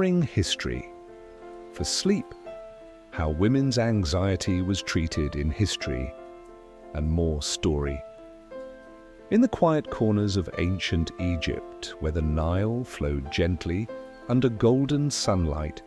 Exploring history. For sleep, how women's anxiety was treated in history, and more story. In the quiet corners of ancient Egypt, where the Nile flowed gently under golden sunlight,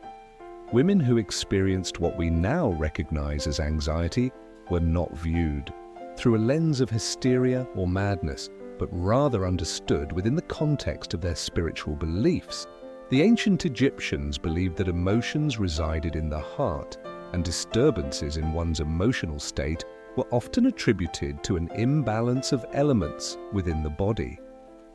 women who experienced what we now recognize as anxiety were not viewed through a lens of hysteria or madness, but rather understood within the context of their spiritual beliefs. The ancient Egyptians believed that emotions resided in the heart, and disturbances in one's emotional state were often attributed to an imbalance of elements within the body.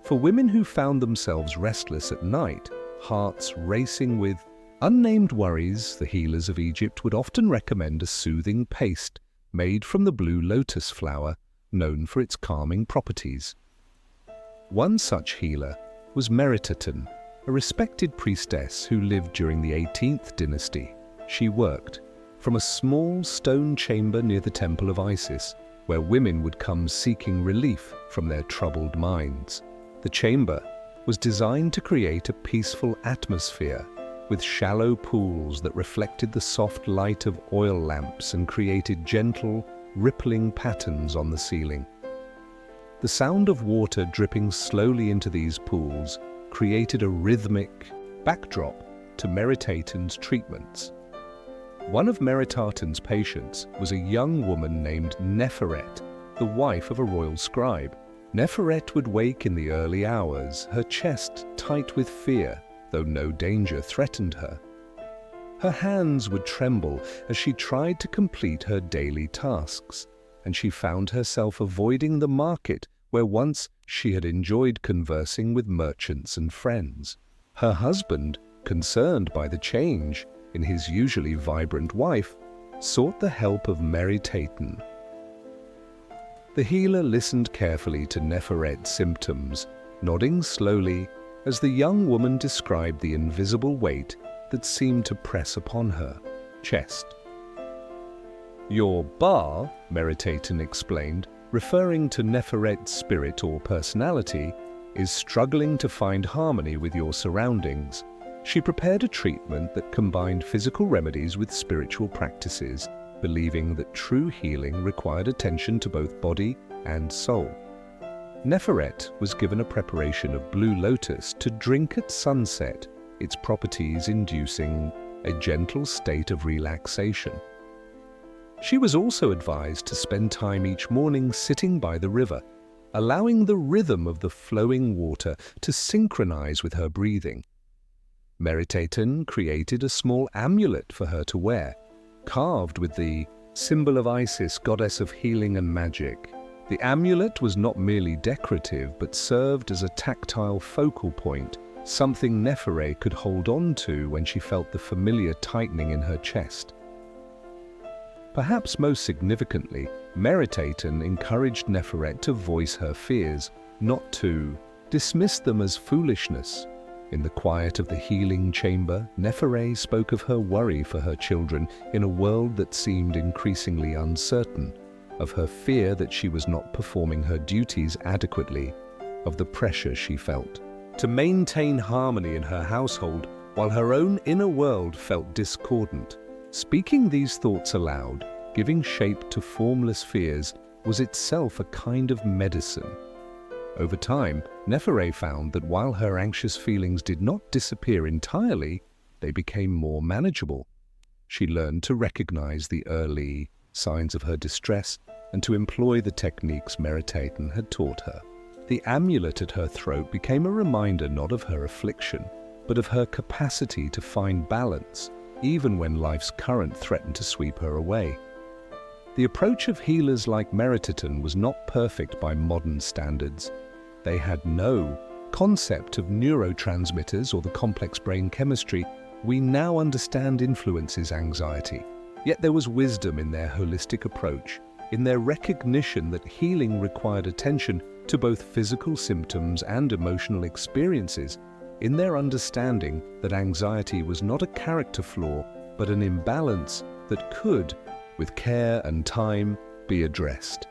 For women who found themselves restless at night, hearts racing with unnamed worries, the healers of Egypt would often recommend a soothing paste made from the blue lotus flower, known for its calming properties. One such healer was Meritaten, a respected priestess who lived during the 18th dynasty. She worked from a small stone chamber near the temple of Isis, where women would come seeking relief from their troubled minds. The chamber was designed to create a peaceful atmosphere, with shallow pools that reflected the soft light of oil lamps and created gentle, rippling patterns on the ceiling. The sound of water dripping slowly into these pools created a rhythmic backdrop to Meritaten's treatments. One of Meritaten's patients was a young woman named Neferet, the wife of a royal scribe. Neferet would wake in the early hours, her chest tight with fear, though no danger threatened her. Her hands would tremble as she tried to complete her daily tasks, and she found herself avoiding the market where once she had enjoyed conversing with merchants and friends. Her husband, concerned by the change in his usually vibrant wife, sought the help of Meritaten. The healer listened carefully to Neferet's symptoms, nodding slowly as the young woman described the invisible weight that seemed to press upon her chest. "Your Ba," Meritaten explained, referring to Neferet's spirit or personality, "is struggling to find harmony with your surroundings." She prepared a treatment that combined physical remedies with spiritual practices, believing that true healing required attention to both body and soul. Neferet was given a preparation of blue lotus to drink at sunset, its properties inducing a gentle state of relaxation. She was also advised to spend time each morning sitting by the river, allowing the rhythm of the flowing water to synchronize with her breathing. Meritaten created a small amulet for her to wear, carved with the symbol of Isis, goddess of healing and magic. The amulet was not merely decorative, but served as a tactile focal point, something Neferet could hold on to when she felt the familiar tightening in her chest. Perhaps most significantly, Meritaten encouraged Neferet to voice her fears, not to dismiss them as foolishness. In the quiet of the healing chamber, Neferet spoke of her worry for her children in a world that seemed increasingly uncertain, of her fear that she was not performing her duties adequately, of the pressure she felt to maintain harmony in her household while her own inner world felt discordant. Speaking these thoughts aloud, giving shape to formless fears, was itself a kind of medicine. Over time, Neferet found that while her anxious feelings did not disappear entirely, they became more manageable. She learned to recognize the early signs of her distress and to employ the techniques Meritaten had taught her. The amulet at her throat became a reminder not of her affliction, but of her capacity to find balance, even when life's current threatened to sweep her away. The approach of healers like Meritaten was not perfect by modern standards. They had no concept of neurotransmitters or the complex brain chemistry we now understand influences anxiety. Yet there was wisdom in their holistic approach, in their recognition that healing required attention to both physical symptoms and emotional experiences, in their understanding that anxiety was not a character flaw, but an imbalance that could, with care and time, be addressed.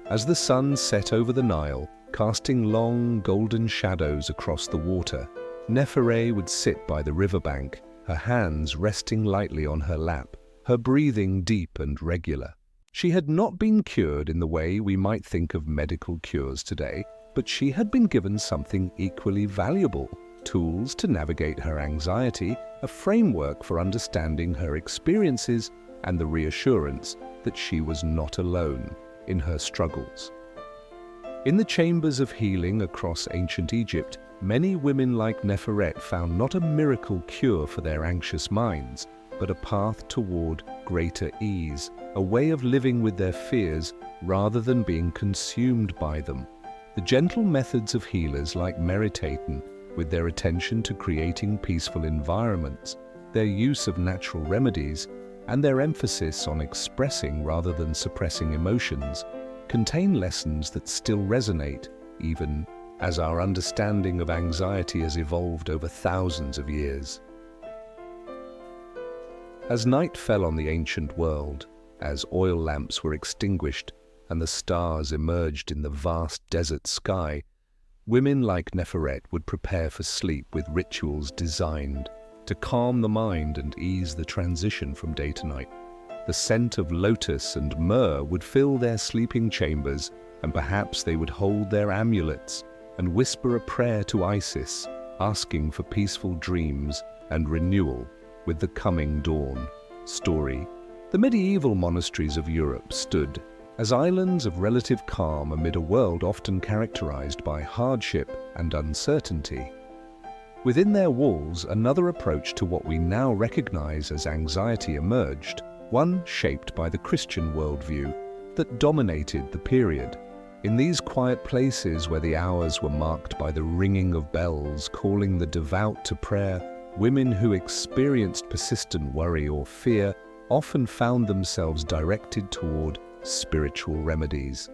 As the sun set over the Nile, casting long golden shadows across the water, Nephele would sit by the riverbank, her hands resting lightly on her lap, her breathing deep and regular. She had not been cured in the way we might think of medical cures today, but she had been given something equally valuable: tools to navigate her anxiety, a framework for understanding her experiences, and the reassurance that she was not alone in her struggles. In the chambers of healing across ancient Egypt, many women like Nephele found not a miracle cure for their anxious minds, but a path toward greater ease, a way of living with their fears rather than being consumed by them. The gentle methods of healers like meditating, with their attention to creating peaceful environments, their use of natural remedies, and their emphasis on expressing rather than suppressing emotions, contain lessons that still resonate, even as our understanding of anxiety has evolved over thousands of years. As night fell on the ancient world, as oil lamps were extinguished and the stars emerged in the vast desert sky, women like Nephele would prepare for sleep with rituals designed to calm the mind and ease the transition from day to night. The scent of lotus and myrrh would fill their sleeping chambers, and perhaps they would hold their amulets and whisper a prayer to Isis, asking for peaceful dreams and renewal with the coming dawn. Story. The medieval monasteries of Europe stood as islands of relative calm amid a world often characterized by hardship and uncertainty. Within their walls, another approach to what we now recognize as anxiety emerged, one shaped by the Christian worldview that dominated the period. In these quiet places where the hours were marked by the ringing of bells calling the devout to prayer, women who experienced persistent worry or fear often found themselves directed toward spiritual remedies.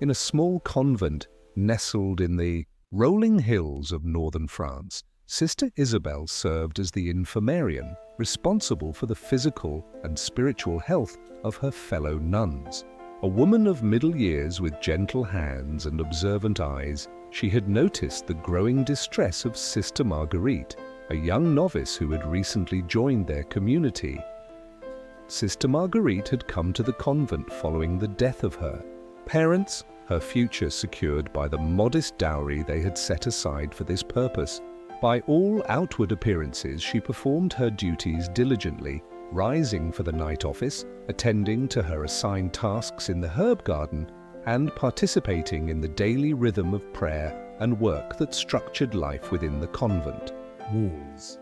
In a small convent nestled in the rolling hills of northern France, Sister Isabel served as the infirmarian, responsible for the physical and spiritual health of her fellow nuns. A woman of middle years with gentle hands and observant eyes, she had noticed the growing distress of Sister Marguerite, a young novice who had recently joined their community. Sister Marguerite had come to the convent following the death of her parents, her future secured by the modest dowry they had set aside for this purpose. By all outward appearances, she performed her duties diligently, rising for the night office, attending to her assigned tasks in the herb garden, and participating in the daily rhythm of prayer and work that structured life within the convent walls.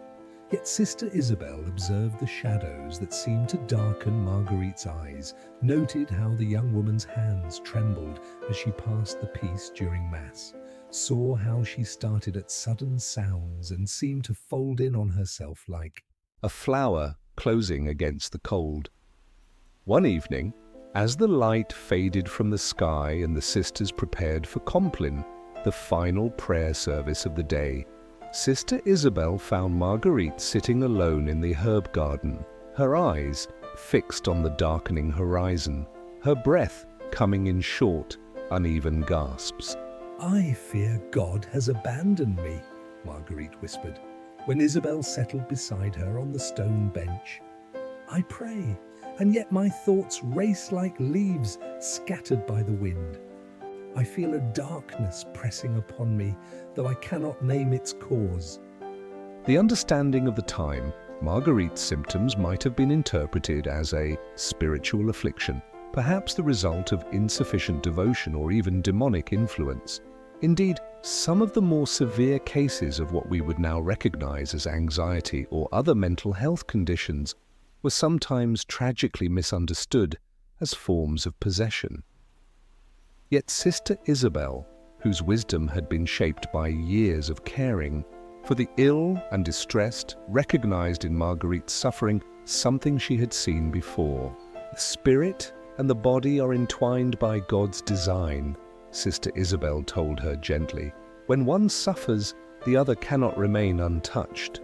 Yet Sister Isabel observed the shadows that seemed to darken Marguerite's eyes, noted how the young woman's hands trembled as she passed the peace during Mass, saw how she started at sudden sounds and seemed to fold in on herself like a flower closing against the cold. One evening, as the light faded from the sky and the sisters prepared for Compline, the final prayer service of the day, Sister Isabel found Marguerite sitting alone in the herb garden, her eyes fixed on the darkening horizon, her breath coming in short, uneven gasps. "I fear God has abandoned me," Marguerite whispered, when Isabel settled beside her on the stone bench. "I pray, and yet my thoughts race like leaves scattered by the wind. I feel a darkness pressing upon me, though I cannot name its cause." The understanding of the time, Marguerite's symptoms might have been interpreted as a spiritual affliction, perhaps the result of insufficient devotion or even demonic influence. Indeed, some of the more severe cases of what we would now recognize as anxiety or other mental health conditions were sometimes tragically misunderstood as forms of possession. Yet Sister Isabel, whose wisdom had been shaped by years of caring for the ill and distressed, recognized in Marguerite's suffering something she had seen before. The spirit and the body are entwined by God's design, Sister Isabel told her gently. When one suffers, the other cannot remain untouched.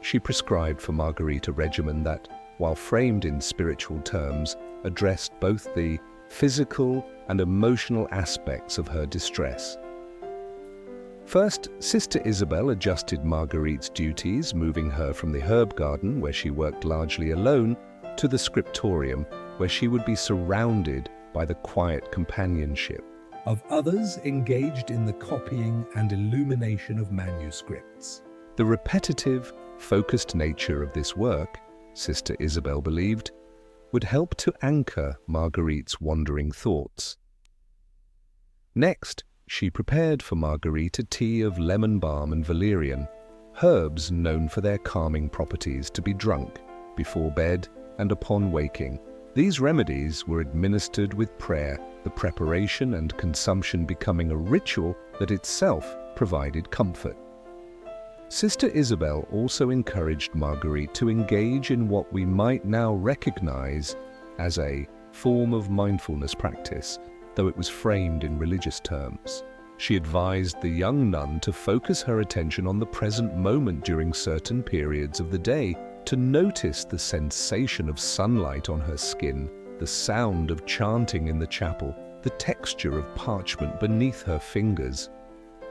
She prescribed for Marguerite a regimen that, while framed in spiritual terms, addressed both the physical and emotional aspects of her distress. First, Sister Isabel adjusted Marguerite's duties, moving her from the herb garden, where she worked largely alone, to the scriptorium, where she would be surrounded by the quiet companionship of others engaged in the copying and illumination of manuscripts. The repetitive, focused nature of this work, Sister Isabel believed, would help to anchor Marguerite's wandering thoughts. Next, she prepared for Marguerite a tea of lemon balm and valerian, herbs known for their calming properties, to be drunk before bed and upon waking. These remedies were administered with prayer, the preparation and consumption becoming a ritual that itself provided comfort. Sister Isabel also encouraged Marguerite to engage in what we might now recognize as a form of mindfulness practice, though it was framed in religious terms. She advised the young nun to focus her attention on the present moment during certain periods of the day, to notice the sensation of sunlight on her skin, the sound of chanting in the chapel, the texture of parchment beneath her fingers.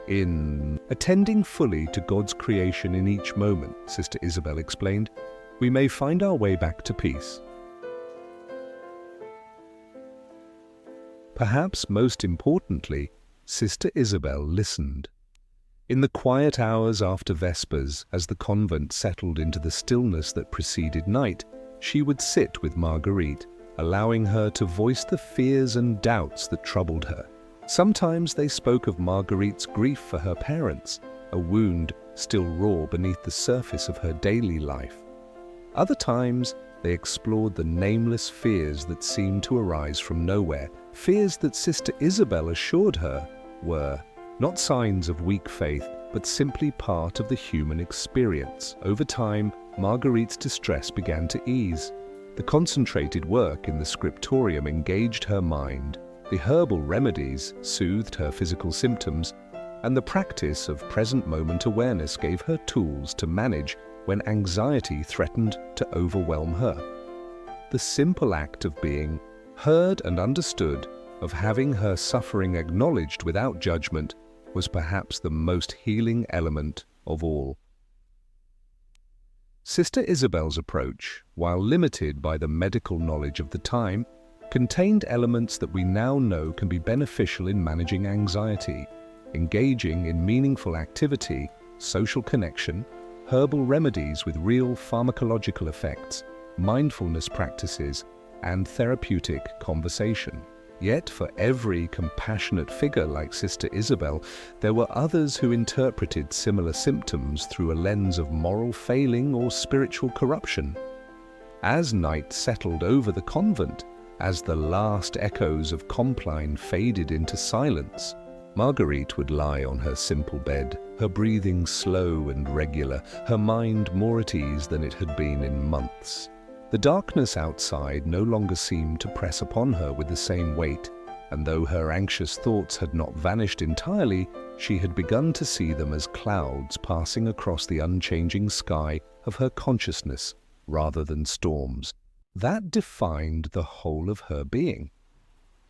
In attending fully to God's creation in each moment, Sister Isabel explained, we may find our way back to peace. Perhaps most importantly, Sister Isabel listened. In the quiet hours after Vespers, as the convent settled into the stillness that preceded night, she would sit with Marguerite, allowing her to voice the fears and doubts that troubled her. Sometimes they spoke of Marguerite's grief for her parents, a wound still raw beneath the surface of her daily life. Other times, they explored the nameless fears that seemed to arise from nowhere, fears that Sister Isabel assured her were not signs of weak faith, but simply part of the human experience. Over time, Marguerite's distress began to ease. The concentrated work in the scriptorium engaged her mind, the herbal remedies soothed her physical symptoms, and the practice of present-moment awareness gave her tools to manage when anxiety threatened to overwhelm her. The simple act of being heard and understood, of having her suffering acknowledged without judgment, was perhaps the most healing element of all. Sister Isabel's approach, while limited by the medical knowledge of the time, contained elements that we now know can be beneficial in managing anxiety, engaging in meaningful activity, social connection, herbal remedies with real pharmacological effects, mindfulness practices, and therapeutic conversation. Yet for every compassionate figure like Sister Isabel, there were others who interpreted similar symptoms through a lens of moral failing or spiritual corruption. As night settled over the convent, as the last echoes of Compline faded into silence, Marguerite would lie on her simple bed, her breathing slow and regular, her mind more at ease than it had been in months. The darkness outside no longer seemed to press upon her with the same weight, and though her anxious thoughts had not vanished entirely, she had begun to see them as clouds passing across the unchanging sky of her consciousness rather than storms. That defined the whole of her being.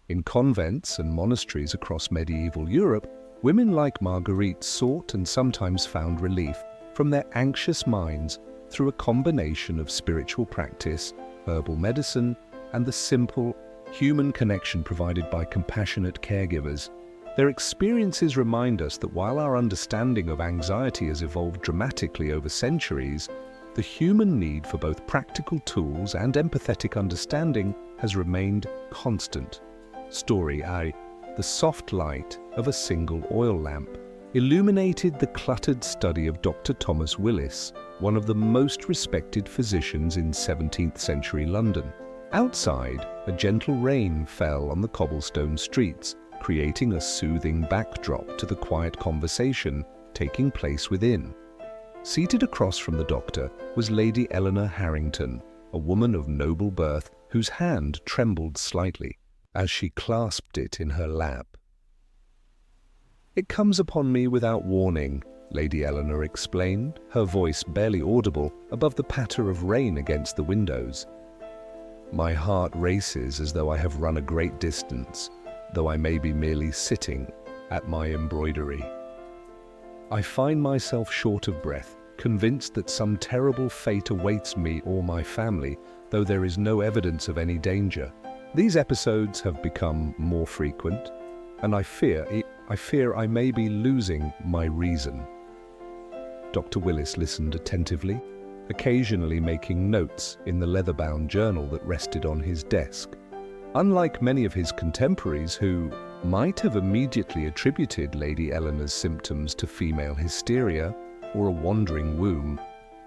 In convents and monasteries across medieval Europe, women like Marguerite sought and sometimes found relief from their anxious minds through a combination of spiritual practice, herbal medicine, and the simple human connection provided by compassionate caregivers. Their experiences remind us that while our understanding of anxiety has evolved dramatically over centuries, the human need for both practical tools and empathetic understanding has remained constant. Story I. The soft light of a single oil lamp illuminated the cluttered study of Dr. Thomas Willis, one of the most respected physicians in 17th century London. Outside, a gentle rain fell on the cobblestone streets, creating a soothing backdrop to the quiet conversation taking place within. Seated across from the doctor was Lady Eleanor Harrington, a woman of noble birth whose hand trembled slightly as she clasped it in her lap. "It comes upon me without warning," Lady Eleanor explained, her voice barely audible above the patter of rain against the windows. "My heart races as though I have run a great distance, though I may be merely sitting at my embroidery." I find myself short of breath, convinced that some terrible fate awaits me or my family, though there is no evidence of any danger. These episodes have become more frequent, and I fear I may be losing my reason." Dr. Willis listened attentively, occasionally making notes in the leather-bound journal that rested on his desk. Unlike many of his contemporaries who might have immediately attributed Lady Eleanor's symptoms to female hysteria or a wandering womb,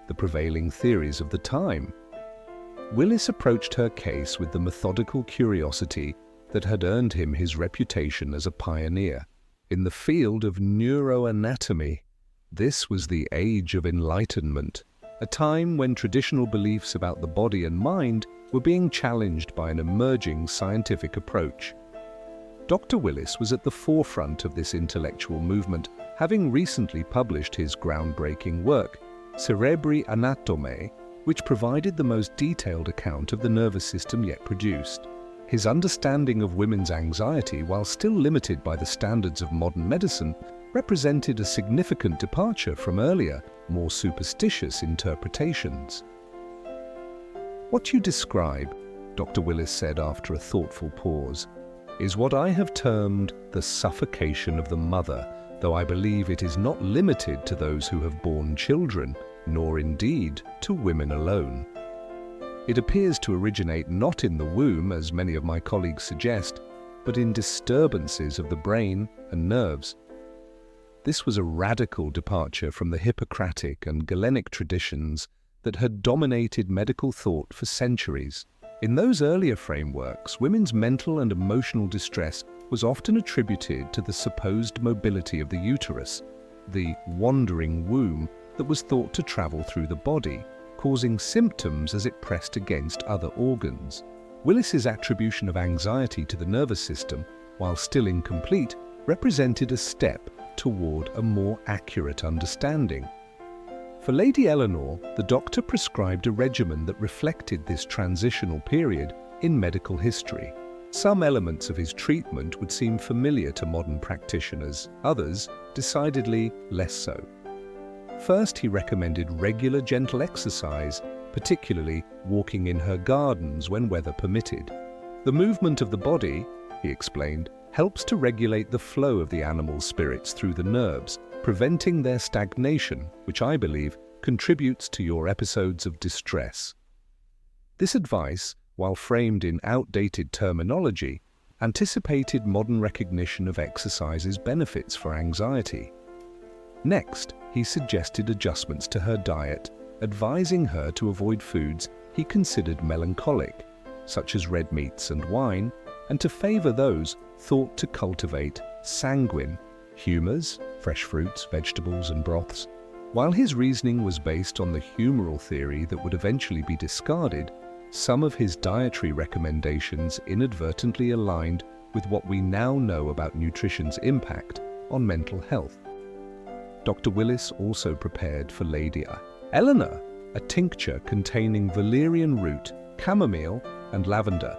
the prevailing theories of the time, Willis approached her case with the methodical curiosity that had earned him his reputation as a pioneer in the field of neuroanatomy. This was the age of enlightenment, a time when traditional beliefs about the body and mind were being challenged by an emerging scientific approach. Dr. Willis was at the forefront of this intellectual movement, having recently published his groundbreaking work, Cerebri Anatome, which provided the most detailed account of the nervous system yet produced. His understanding of women's anxiety, while still limited by the standards of modern medicine, represented a significant departure from earlier, more superstitious interpretations. "What you describe," Dr. Willis said after a thoughtful pause, "is what I have termed the suffocation of the mother, though I believe it is not limited to those who have borne children, nor indeed to women alone. It appears to originate not in the womb, as many of my colleagues suggest, but in disturbances of the brain and nerves." This was a radical departure from the Hippocratic and Galenic traditions that had dominated medical thought for centuries. In those earlier frameworks, women's mental and emotional distress was often attributed to the supposed mobility of the uterus, the wandering womb that was thought to travel through the body, causing symptoms as it pressed against other organs. Willis's attribution of anxiety to the nervous system, while still incomplete, represented a step toward a more accurate understanding. For Lady Eleanor, the doctor prescribed a regimen that reflected this transitional period in medical history. Some elements of his treatment would seem familiar to modern practitioners, others decidedly less so. First, he recommended regular gentle exercise, particularly walking in her gardens when weather permitted. "The movement of the body," he explained, "helps to regulate the flow of the animal's spirits through the nerves, preventing their stagnation, which I believe contributes to your episodes of distress." This advice, while framed in outdated terminology, anticipated modern recognition of exercise's benefits for anxiety. Next, he suggested adjustments to her diet, advising her to avoid foods he considered melancholic, such as red meats and wine, and to favor those thought to cultivate sanguine humors, fresh fruits, vegetables, and broths. While his reasoning was based on the humoral theory that would eventually be discarded, some of his dietary recommendations inadvertently aligned with what we now know about nutrition's impact on mental health. Dr. Willis also prepared for Lady Eleanor a tincture containing valerian root, chamomile, and lavender,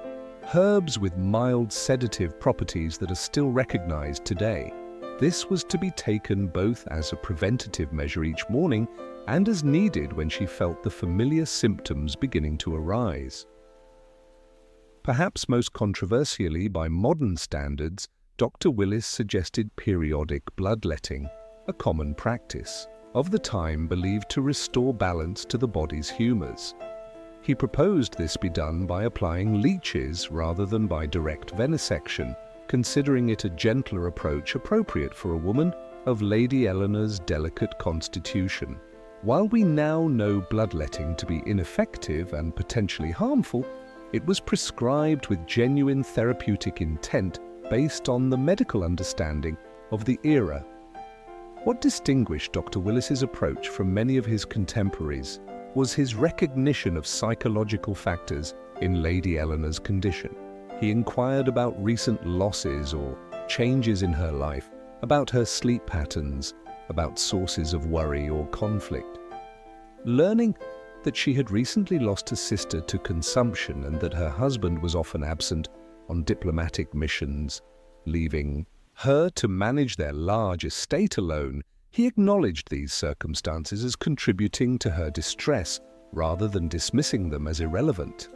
herbs with mild sedative properties that are still recognized today. This was to be taken both as a preventative measure each morning and as needed when she felt the familiar symptoms beginning to arise. Perhaps most controversially by modern standards, Dr. Willis suggested periodic bloodletting, a common practice of the time believed to restore balance to the body's humors. He proposed this be done by applying leeches rather than by direct venesection, considering it a gentler approach appropriate for a woman of Lady Eleanor's delicate constitution. While we now know bloodletting to be ineffective and potentially harmful, it was prescribed with genuine therapeutic intent based on the medical understanding of the era. What distinguished Dr. Willis's approach from many of his contemporaries was his recognition of psychological factors in Lady Eleanor's condition. He inquired about recent losses or changes in her life, about her sleep patterns, about sources of worry or conflict. Learning that she had recently lost a sister to consumption and that her husband was often absent on diplomatic missions, leaving her to manage their large estate alone, He acknowledged these circumstances as contributing to her distress rather than dismissing them as irrelevant.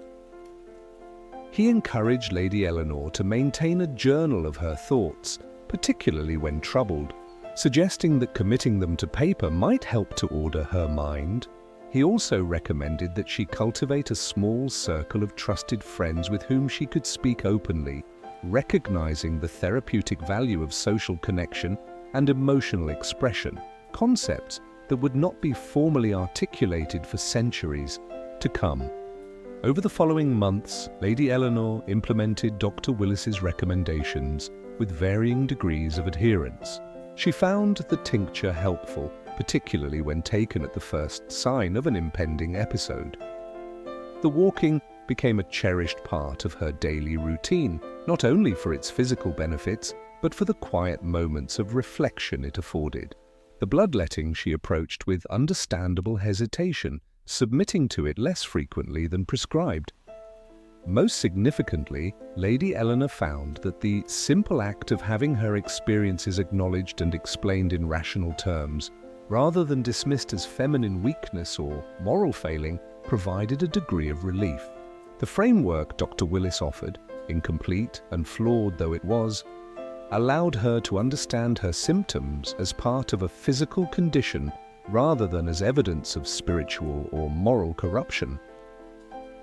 He encouraged Lady Eleanor to maintain a journal of her thoughts, particularly when troubled, suggesting that committing them to paper might help to order her mind. He also recommended that she cultivate a small circle of trusted friends with whom she could speak openly, recognizing the therapeutic value of social connection and emotional expression, concepts that would not be formally articulated for centuries to come. Over the following months, Lady Eleanor implemented Dr. Willis's recommendations with varying degrees of adherence. She found the tincture helpful, particularly when taken at the first sign of an impending episode. The walking became a cherished part of her daily routine, not only for its physical benefits, but for the quiet moments of reflection it afforded. The bloodletting she approached with understandable hesitation, submitting to it less frequently than prescribed. Most significantly, Lady Eleanor found that the simple act of having her experiences acknowledged and explained in rational terms, rather than dismissed as feminine weakness or moral failing, provided a degree of relief. The framework Dr. Willis offered, incomplete and flawed though it was, allowed her to understand her symptoms as part of a physical condition rather than as evidence of spiritual or moral corruption.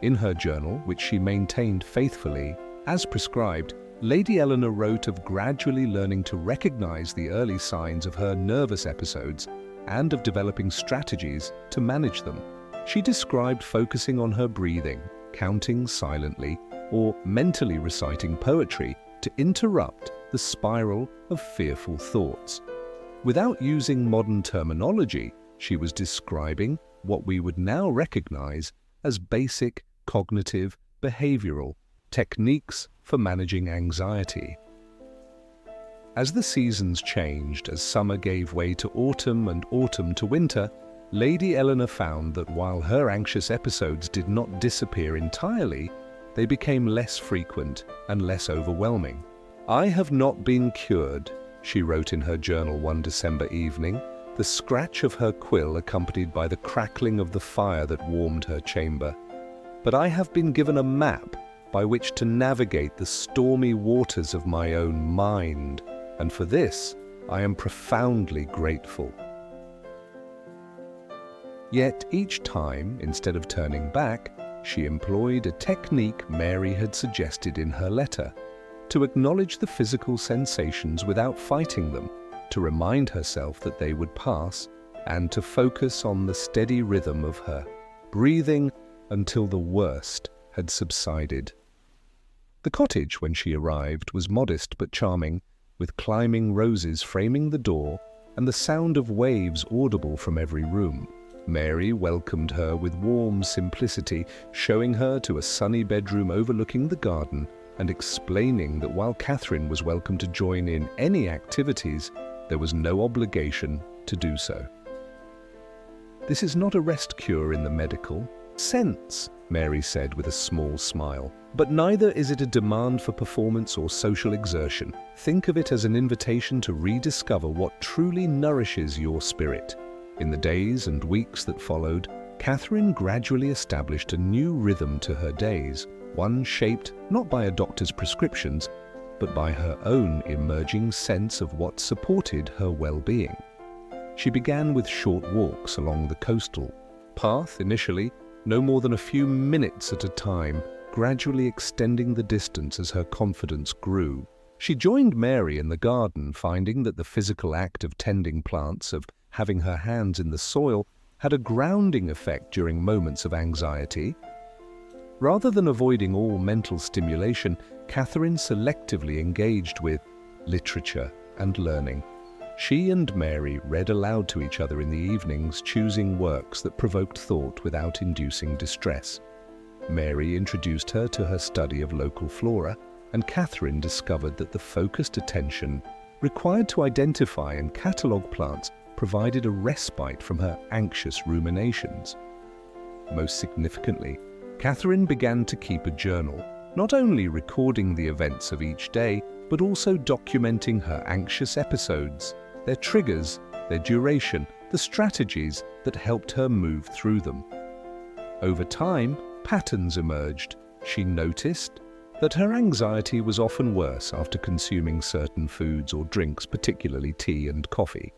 In her journal, which she maintained faithfully, as prescribed, Lady Eleanor wrote of gradually learning to recognize the early signs of her nervous episodes and of developing strategies to manage them. She described focusing on her breathing, counting silently, or mentally reciting poetry to interrupt the spiral of fearful thoughts. Without using modern terminology, she was describing what we would now recognize as basic cognitive behavioral techniques for managing anxiety. As the seasons changed, as summer gave way to autumn and autumn to winter, Lady Eleanor found that while her anxious episodes did not disappear entirely, they became less frequent and less overwhelming. "I have not been cured," she wrote in her journal one December evening, the scratch of her quill accompanied by the crackling of the fire that warmed her chamber. "But I have been given a map by which to navigate the stormy waters of my own mind, and for this I am profoundly grateful." Yet each time, instead of turning back, she employed a technique Mary had suggested in her letter: to acknowledge the physical sensations without fighting them, to remind herself that they would pass, and to focus on the steady rhythm of her breathing until the worst had subsided. The cottage, when she arrived, was modest but charming, with climbing roses framing the door and the sound of waves audible from every room. Mary welcomed her with warm simplicity, showing her to a sunny bedroom overlooking the garden and explaining that while Catherine was welcome to join in any activities, there was no obligation to do so. "This is not a rest cure in the medical sense," Mary said with a small smile, "but neither is it a demand for performance or social exertion. Think of it as an invitation to rediscover what truly nourishes your spirit." In the days and weeks that followed, Catherine gradually established a new rhythm to her days, one shaped not by a doctor's prescriptions, but by her own emerging sense of what supported her well-being. She began with short walks along the coastal path initially, no more than a few minutes at a time, gradually extending the distance as her confidence grew. She joined Mary in the garden, finding that the physical act of tending plants, of having her hands in the soil, had a grounding effect during moments of anxiety. Rather than avoiding all mental stimulation, Catherine selectively engaged with literature and learning. She and Mary read aloud to each other in the evenings, choosing works that provoked thought without inducing distress. Mary introduced her to her study of local flora, and Catherine discovered that the focused attention required to identify and catalogue plants provided a respite from her anxious ruminations. Most significantly, Catherine began to keep a journal, not only recording the events of each day, but also documenting her anxious episodes, their triggers, their duration, the strategies that helped her move through them. Over time, patterns emerged. She noticed that her anxiety was often worse after consuming certain foods or drinks, particularly tea and coffee.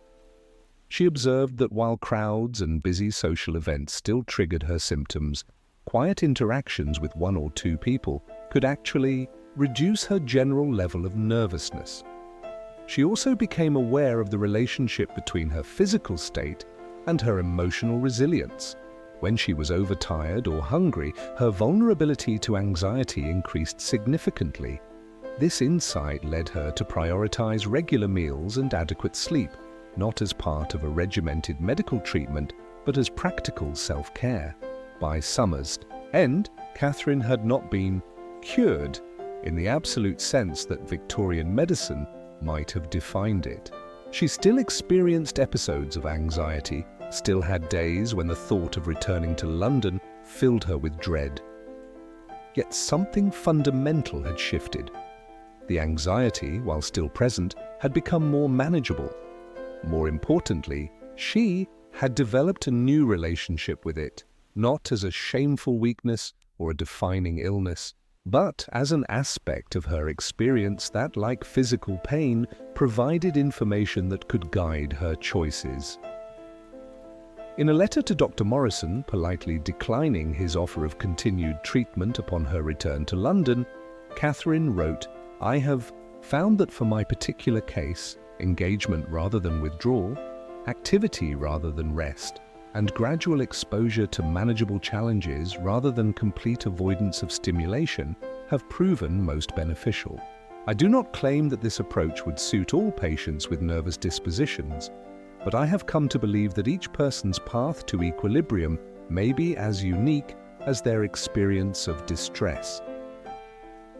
She observed that while crowds and busy social events still triggered her symptoms, quiet interactions with one or two people could actually reduce her general level of nervousness. She also became aware of the relationship between her physical state and her emotional resilience. When she was overtired or hungry, her vulnerability to anxiety increased significantly. This insight led her to prioritize regular meals and adequate sleep, not as part of a regimented medical treatment, but as practical self-care. By summer's end, Catherine had not been cured in the absolute sense that Victorian medicine might have defined it. She still experienced episodes of anxiety, still had days when the thought of returning to London filled her with dread. Yet something fundamental had shifted. The anxiety, while still present, had become more manageable. More importantly, she had developed a new relationship with it, not as a shameful weakness or a defining illness, but as an aspect of her experience that, like physical pain, provided information that could guide her choices. In a letter to Dr. Morrison, politely declining his offer of continued treatment upon her return to London, Catherine wrote, "I have found that for my particular case, engagement rather than withdrawal, activity rather than rest, and gradual exposure to manageable challenges rather than complete avoidance of stimulation have proven most beneficial. I do not claim that this approach would suit all patients with nervous dispositions, but I have come to believe that each person's path to equilibrium may be as unique as their experience of distress."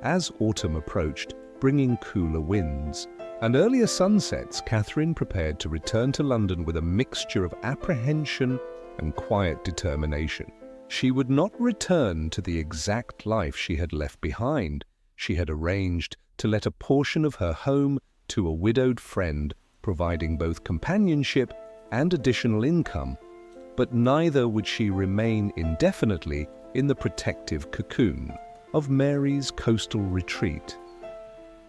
As autumn approached, bringing cooler winds and earlier sunsets, Catherine prepared to return to London with a mixture of apprehension and quiet determination. She would not return to the exact life she had left behind. She had arranged to let a portion of her home to a widowed friend, providing both companionship and additional income, but neither would she remain indefinitely in the protective cocoon of Mary's coastal retreat.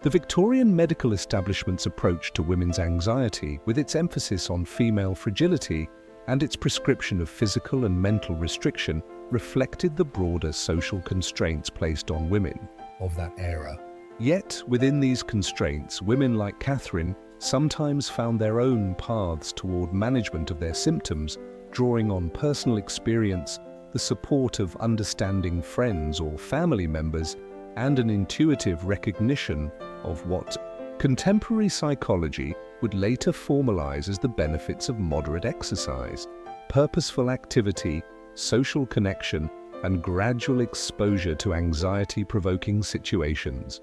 The Victorian medical establishment's approach to women's anxiety, with its emphasis on female fragility and its prescription of physical and mental restriction, reflected the broader social constraints placed on women of that era. Yet, within these constraints, women like Catherine sometimes found their own paths toward management of their symptoms, drawing on personal experience, the support of understanding friends or family members, and an intuitive recognition of what contemporary psychology would later formalize as the benefits of moderate exercise, purposeful activity, social connection, and gradual exposure to anxiety-provoking situations.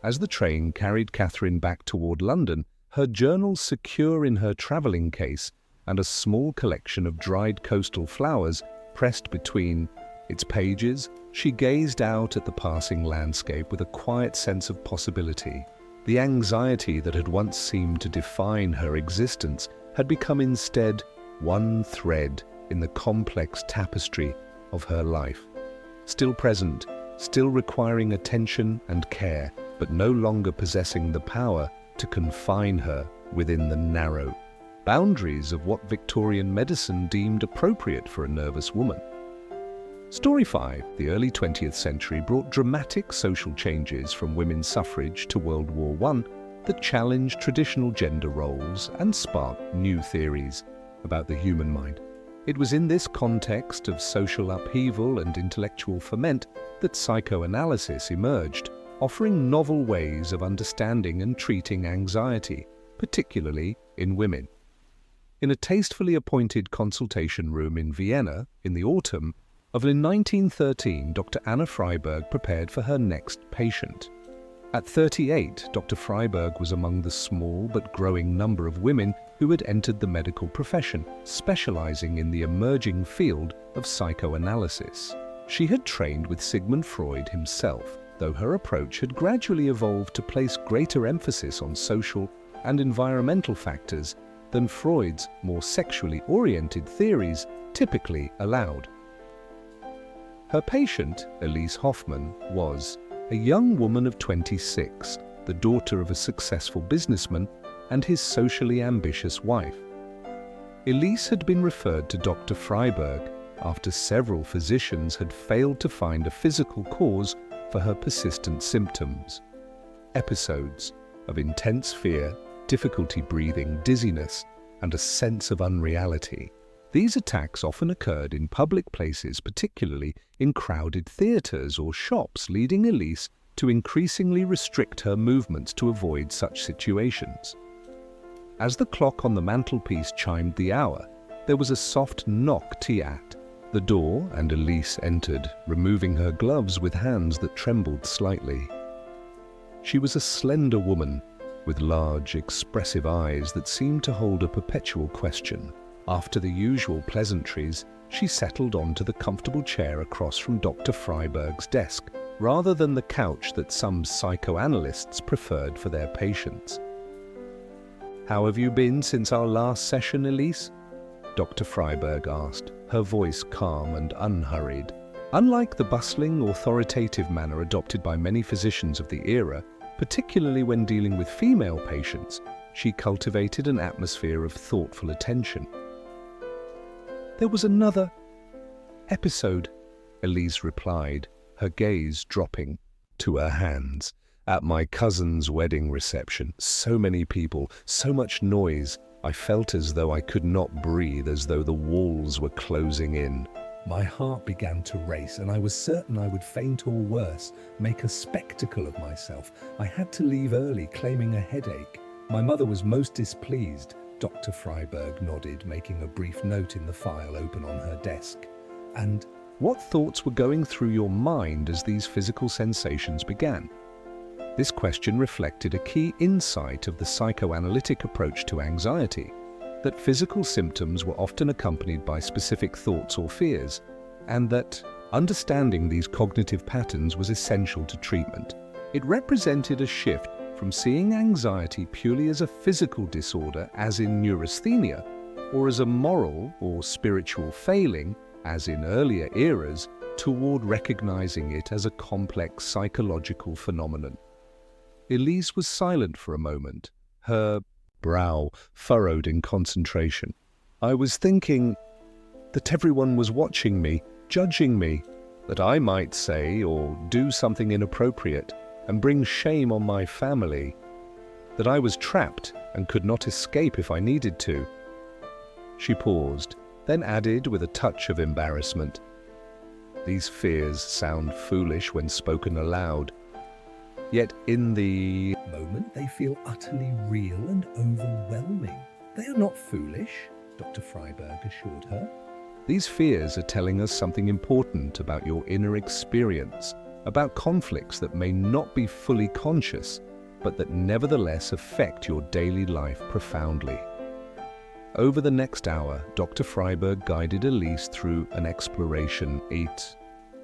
As the train carried Catherine back toward London, her journal secure in her travelling case and a small collection of dried coastal flowers pressed between its pages, she gazed out at the passing landscape with a quiet sense of possibility. The anxiety that had once seemed to define her existence had become instead one thread in the complex tapestry of her life. Still present, still requiring attention and care, but no longer possessing the power to confine her within the narrow boundaries of what Victorian medicine deemed appropriate for a nervous woman. Story 5, the early 20th century, brought dramatic social changes from women's suffrage to World War I that challenged traditional gender roles and sparked new theories about the human mind. It was in this context of social upheaval and intellectual ferment that psychoanalysis emerged, offering novel ways of understanding and treating anxiety, particularly in women. In a tastefully appointed consultation room in Vienna in the autumn of 1913, Dr. Anna Freiberg prepared for her next patient. At 38, Dr. Freiberg was among the small but growing number of women who had entered the medical profession, specializing in the emerging field of psychoanalysis. She had trained with Sigmund Freud himself, though her approach had gradually evolved to place greater emphasis on social and environmental factors than Freud's more sexually oriented theories typically allowed. Her patient, Elise Hoffman, was a young woman of 26, the daughter of a successful businessman and his socially ambitious wife. Elise had been referred to Dr. Freiberg after several physicians had failed to find a physical cause for her persistent symptoms. Episodes of intense fear, difficulty breathing, dizziness, and a sense of unreality. These attacks often occurred in public places, particularly in crowded theaters or shops, leading Elise to increasingly restrict her movements to avoid such situations. As the clock on the mantelpiece chimed the hour, there was a soft knock at the door, and Elise entered, removing her gloves with hands that trembled slightly. She was a slender woman with large, expressive eyes that seemed to hold a perpetual question. After the usual pleasantries, she settled onto the comfortable chair across from Dr. Freiberg's desk, rather than the couch that some psychoanalysts preferred for their patients. "How have you been since our last session, Elise?" Dr. Freiberg asked, her voice calm and unhurried. Unlike the bustling, authoritative manner adopted by many physicians of the era, particularly when dealing with female patients, she cultivated an atmosphere of thoughtful attention. "There was another episode," Elise replied, her gaze dropping to her hands. "At my cousin's wedding reception. So many people, so much noise. I felt as though I could not breathe, as though the walls were closing in. My heart began to race, and I was certain I would faint or worse, make a spectacle of myself. I had to leave early, claiming a headache. My mother was most displeased." Dr. Freiberg nodded, making a brief note in the file open on her desk. "And what thoughts were going through your mind as these physical sensations began?" This question reflected a key insight of the psychoanalytic approach to anxiety, that physical symptoms were often accompanied by specific thoughts or fears, and that understanding these cognitive patterns was essential to treatment. It represented a shift from seeing anxiety purely as a physical disorder, as in neurasthenia, or as a moral or spiritual failing, as in earlier eras, toward recognizing it as a complex psychological phenomenon. Elise was silent for a moment, her brow furrowed in concentration. "I was thinking that everyone was watching me, judging me, that I might say or do something inappropriate and bring shame on my family, that I was trapped and could not escape if I needed to." She paused, then added with a touch of embarrassment, "These fears sound foolish when spoken aloud. Yet in the moment they feel utterly real and overwhelming." "They are not foolish," Dr. Freiberg assured her. "These fears are telling us something important about your inner experience, about conflicts that may not be fully conscious, but that nevertheless affect your daily life profoundly." Over the next hour, Dr. Freiberg guided Elise through an exploration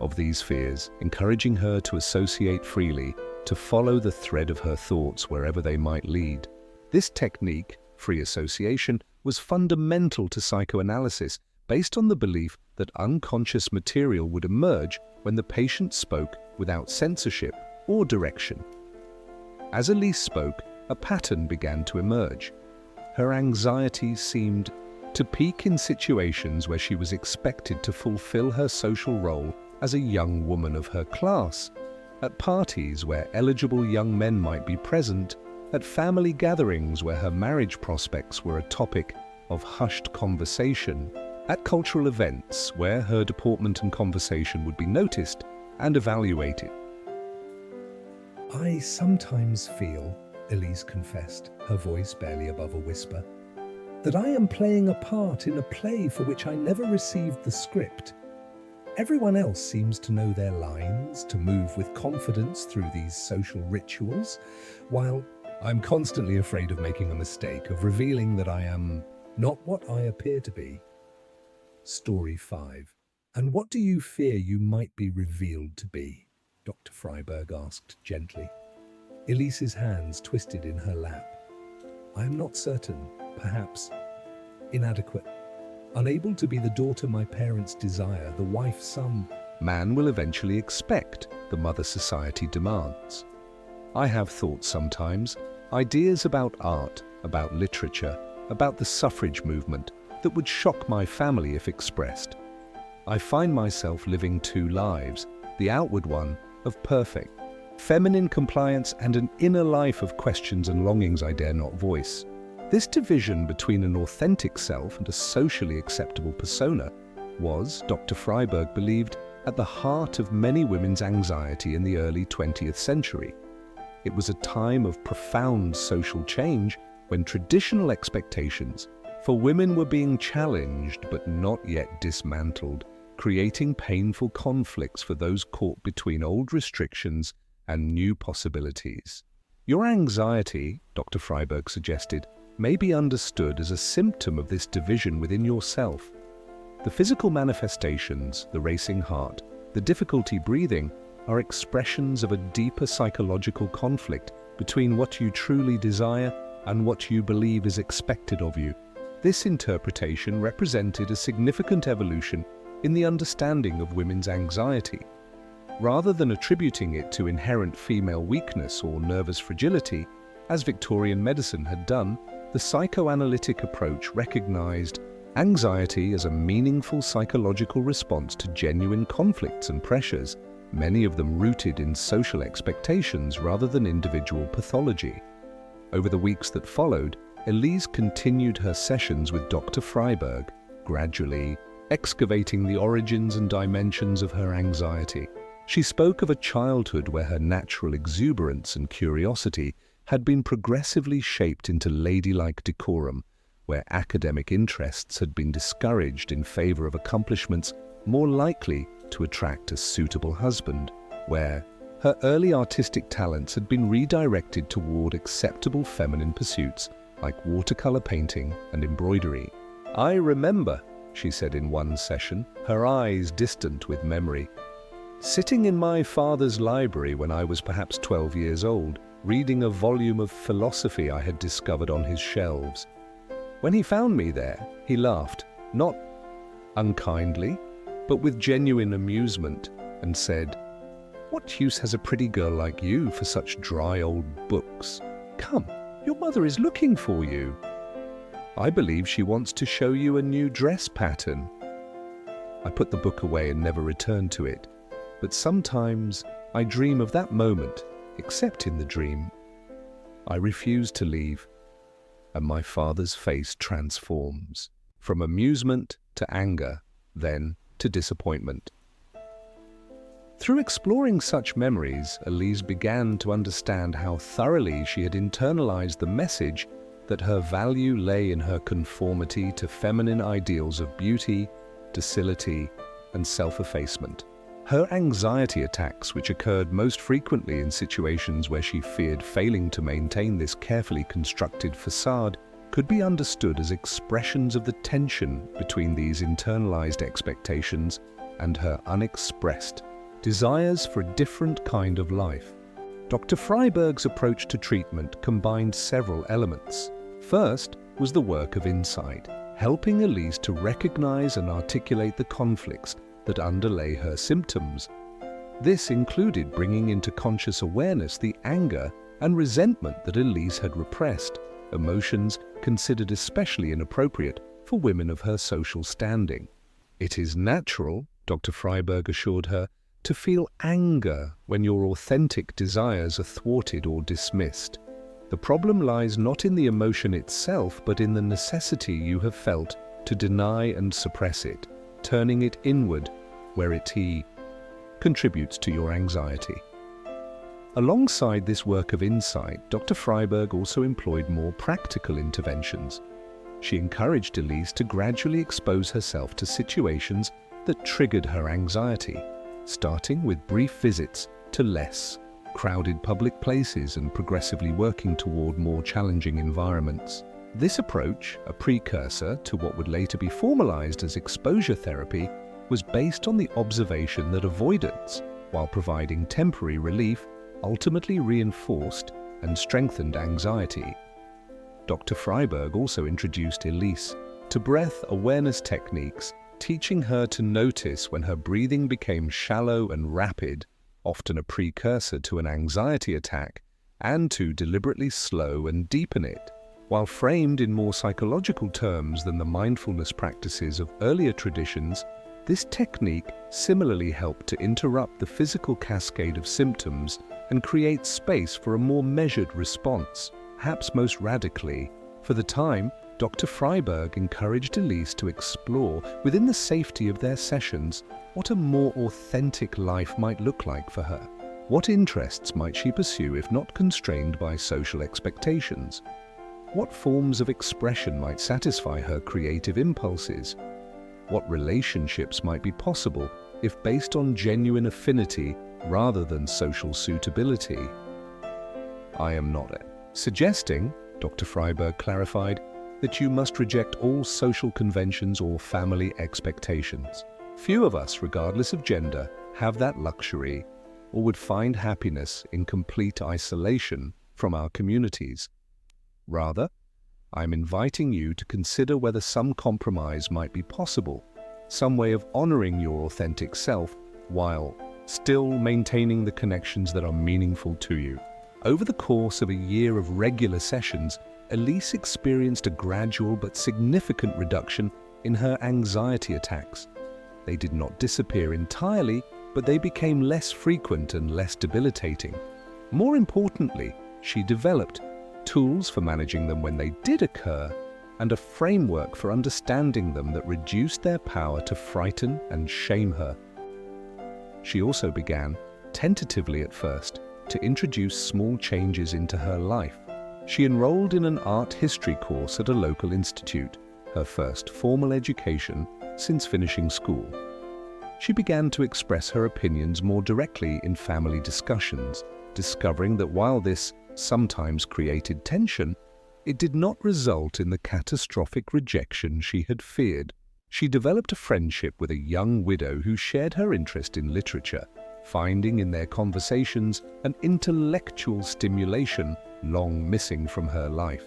of these fears, encouraging her to associate freely, to follow the thread of her thoughts wherever they might lead. This technique, free association, was fundamental to psychoanalysis, based on the belief that unconscious material would emerge when the patient spoke without censorship or direction. As Elise spoke, a pattern began to emerge. Her anxiety seemed to peak in situations where she was expected to fulfill her social role as a young woman of her class, at parties where eligible young men might be present, at family gatherings where her marriage prospects were a topic of hushed conversation, at cultural events where her deportment and conversation would be noticed and evaluated. "I sometimes feel," Elise confessed, her voice barely above a whisper, "that I am playing a part in a play for which I never received the script. Everyone else seems to know their lines, to move with confidence through these social rituals, while I'm constantly afraid of making a mistake, of revealing that I am not what I appear to be." Story 5. "And what do you fear you might be revealed to be?" Dr. Freiberg asked gently. Elise's hands twisted in her lap. "I am not certain. Perhaps inadequate, unable to be the daughter my parents desire, the wife some man will eventually expect, the mother society demands. I have thought sometimes, ideas about art, about literature, about the suffrage movement that would shock my family if expressed. I find myself living two lives, the outward one of perfect, feminine compliance and an inner life of questions and longings I dare not voice. This division between an authentic self and a socially acceptable persona was, Dr. Freiberg believed, at the heart of many women's anxiety in the early 20th century. It was a time of profound social change when traditional expectations for women were being challenged but not yet dismantled, creating painful conflicts for those caught between old restrictions and new possibilities. Your anxiety, Dr. Freiberg suggested, may be understood as a symptom of this division within yourself. The physical manifestations, the racing heart, the difficulty breathing, are expressions of a deeper psychological conflict between what you truly desire and what you believe is expected of you. This interpretation represented a significant evolution in the understanding of women's anxiety. Rather than attributing it to inherent female weakness or nervous fragility, as Victorian medicine had done, the psychoanalytic approach recognized anxiety as a meaningful psychological response to genuine conflicts and pressures, many of them rooted in social expectations rather than individual pathology. Over the weeks that followed, Elise continued her sessions with Dr. Freiberg, gradually excavating the origins and dimensions of her anxiety. She spoke of a childhood where her natural exuberance and curiosity had been progressively shaped into ladylike decorum, where academic interests had been discouraged in favor of accomplishments more likely to attract a suitable husband, where her early artistic talents had been redirected toward acceptable feminine pursuits like watercolor painting and embroidery. "I remember," she said in one session, her eyes distant with memory, "sitting in my father's library when I was perhaps 12 years old, reading a volume of philosophy I had discovered on his shelves. When he found me there, he laughed, not unkindly, but with genuine amusement, and said, 'What use has a pretty girl like you for such dry old books? Come, your mother is looking for you. I believe she wants to show you a new dress pattern.' I put the book away and never returned to it, but sometimes I dream of that moment, except in the dream. I refuse to leave, and my father's face transforms, from amusement to anger, then to disappointment." Through exploring such memories, Elise began to understand how thoroughly she had internalized the message that her value lay in her conformity to feminine ideals of beauty, docility, and self-effacement. Her anxiety attacks, which occurred most frequently in situations where she feared failing to maintain this carefully constructed facade, could be understood as expressions of the tension between these internalized expectations and her unexpressed desires for a different kind of life. Dr. Freiberg's approach to treatment combined several elements. First was the work of insight, helping Elise to recognize and articulate the conflicts that underlay her symptoms. This included bringing into conscious awareness the anger and resentment that Elise had repressed, emotions considered especially inappropriate for women of her social standing. "It is natural," Dr. Freiberg assured her, "to feel anger when your authentic desires are thwarted or dismissed. The problem lies not in the emotion itself, but in the necessity you have felt to deny and suppress it, turning it inward where it contributes to your anxiety." Alongside this work of insight, Dr. Freiberg also employed more practical interventions. She encouraged Elise to gradually expose herself to situations that triggered her anxiety, starting with brief visits to less crowded public places and progressively working toward more challenging environments. This approach, a precursor to what would later be formalized as exposure therapy, was based on the observation that avoidance, while providing temporary relief, ultimately reinforced and strengthened anxiety. Dr. Freiberg also introduced Elise to breath awareness techniques, teaching her to notice when her breathing became shallow and rapid, often a precursor to an anxiety attack, and to deliberately slow and deepen it. While framed in more psychological terms than the mindfulness practices of earlier traditions, this technique similarly helped to interrupt the physical cascade of symptoms and create space for a more measured response. Perhaps most radically, for the time, Dr. Freiberg encouraged Elise to explore, within the safety of their sessions, what a more authentic life might look like for her. What interests might she pursue if not constrained by social expectations? What forms of expression might satisfy her creative impulses? What relationships might be possible if based on genuine affinity rather than social suitability? I am not suggesting, Dr. Freiberg clarified, that you must reject all social conventions or family expectations. Few of us, regardless of gender, have that luxury or would find happiness in complete isolation from our communities. Rather, I'm inviting you to consider whether some compromise might be possible, some way of honoring your authentic self while still maintaining the connections that are meaningful to you. Over the course of a year of regular sessions, Elise experienced a gradual but significant reduction in her anxiety attacks. They did not disappear entirely, but they became less frequent and less debilitating. More importantly, she developed tools for managing them when they did occur, and a framework for understanding them that reduced their power to frighten and shame her. She also began, tentatively at first, to introduce small changes into her life. She enrolled in an art history course at a local institute, her first formal education since finishing school. She began to express her opinions more directly in family discussions, discovering that while this sometimes created tension, it did not result in the catastrophic rejection she had feared. She developed a friendship with a young widow who shared her interest in literature, finding in their conversations an intellectual stimulation long missing from her life.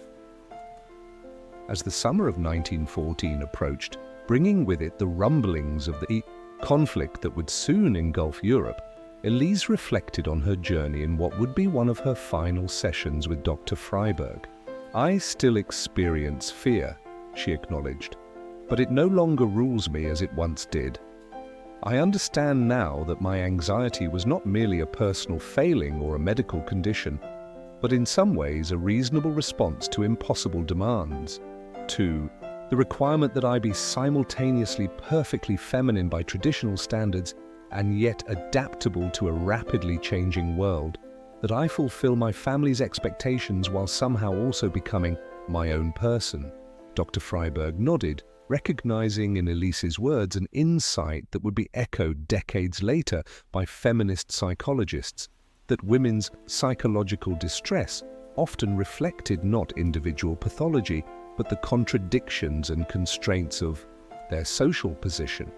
As the summer of 1914 approached, bringing with it the rumblings of the conflict that would soon engulf Europe, Elise reflected on her journey in what would be one of her final sessions with Dr. Freiberg. I still experience fear, she acknowledged, but it no longer rules me as it once did. I understand now that my anxiety was not merely a personal failing or a medical condition, but in some ways a reasonable response to impossible demands. 2. The requirement that I be simultaneously perfectly feminine by traditional standards and yet adaptable to a rapidly changing world, that I fulfill my family's expectations while somehow also becoming my own person. Dr. Freiberg nodded, recognizing in Elise's words an insight that would be echoed decades later by feminist psychologists, that women's psychological distress often reflected not individual pathology, but the contradictions and constraints of their social position.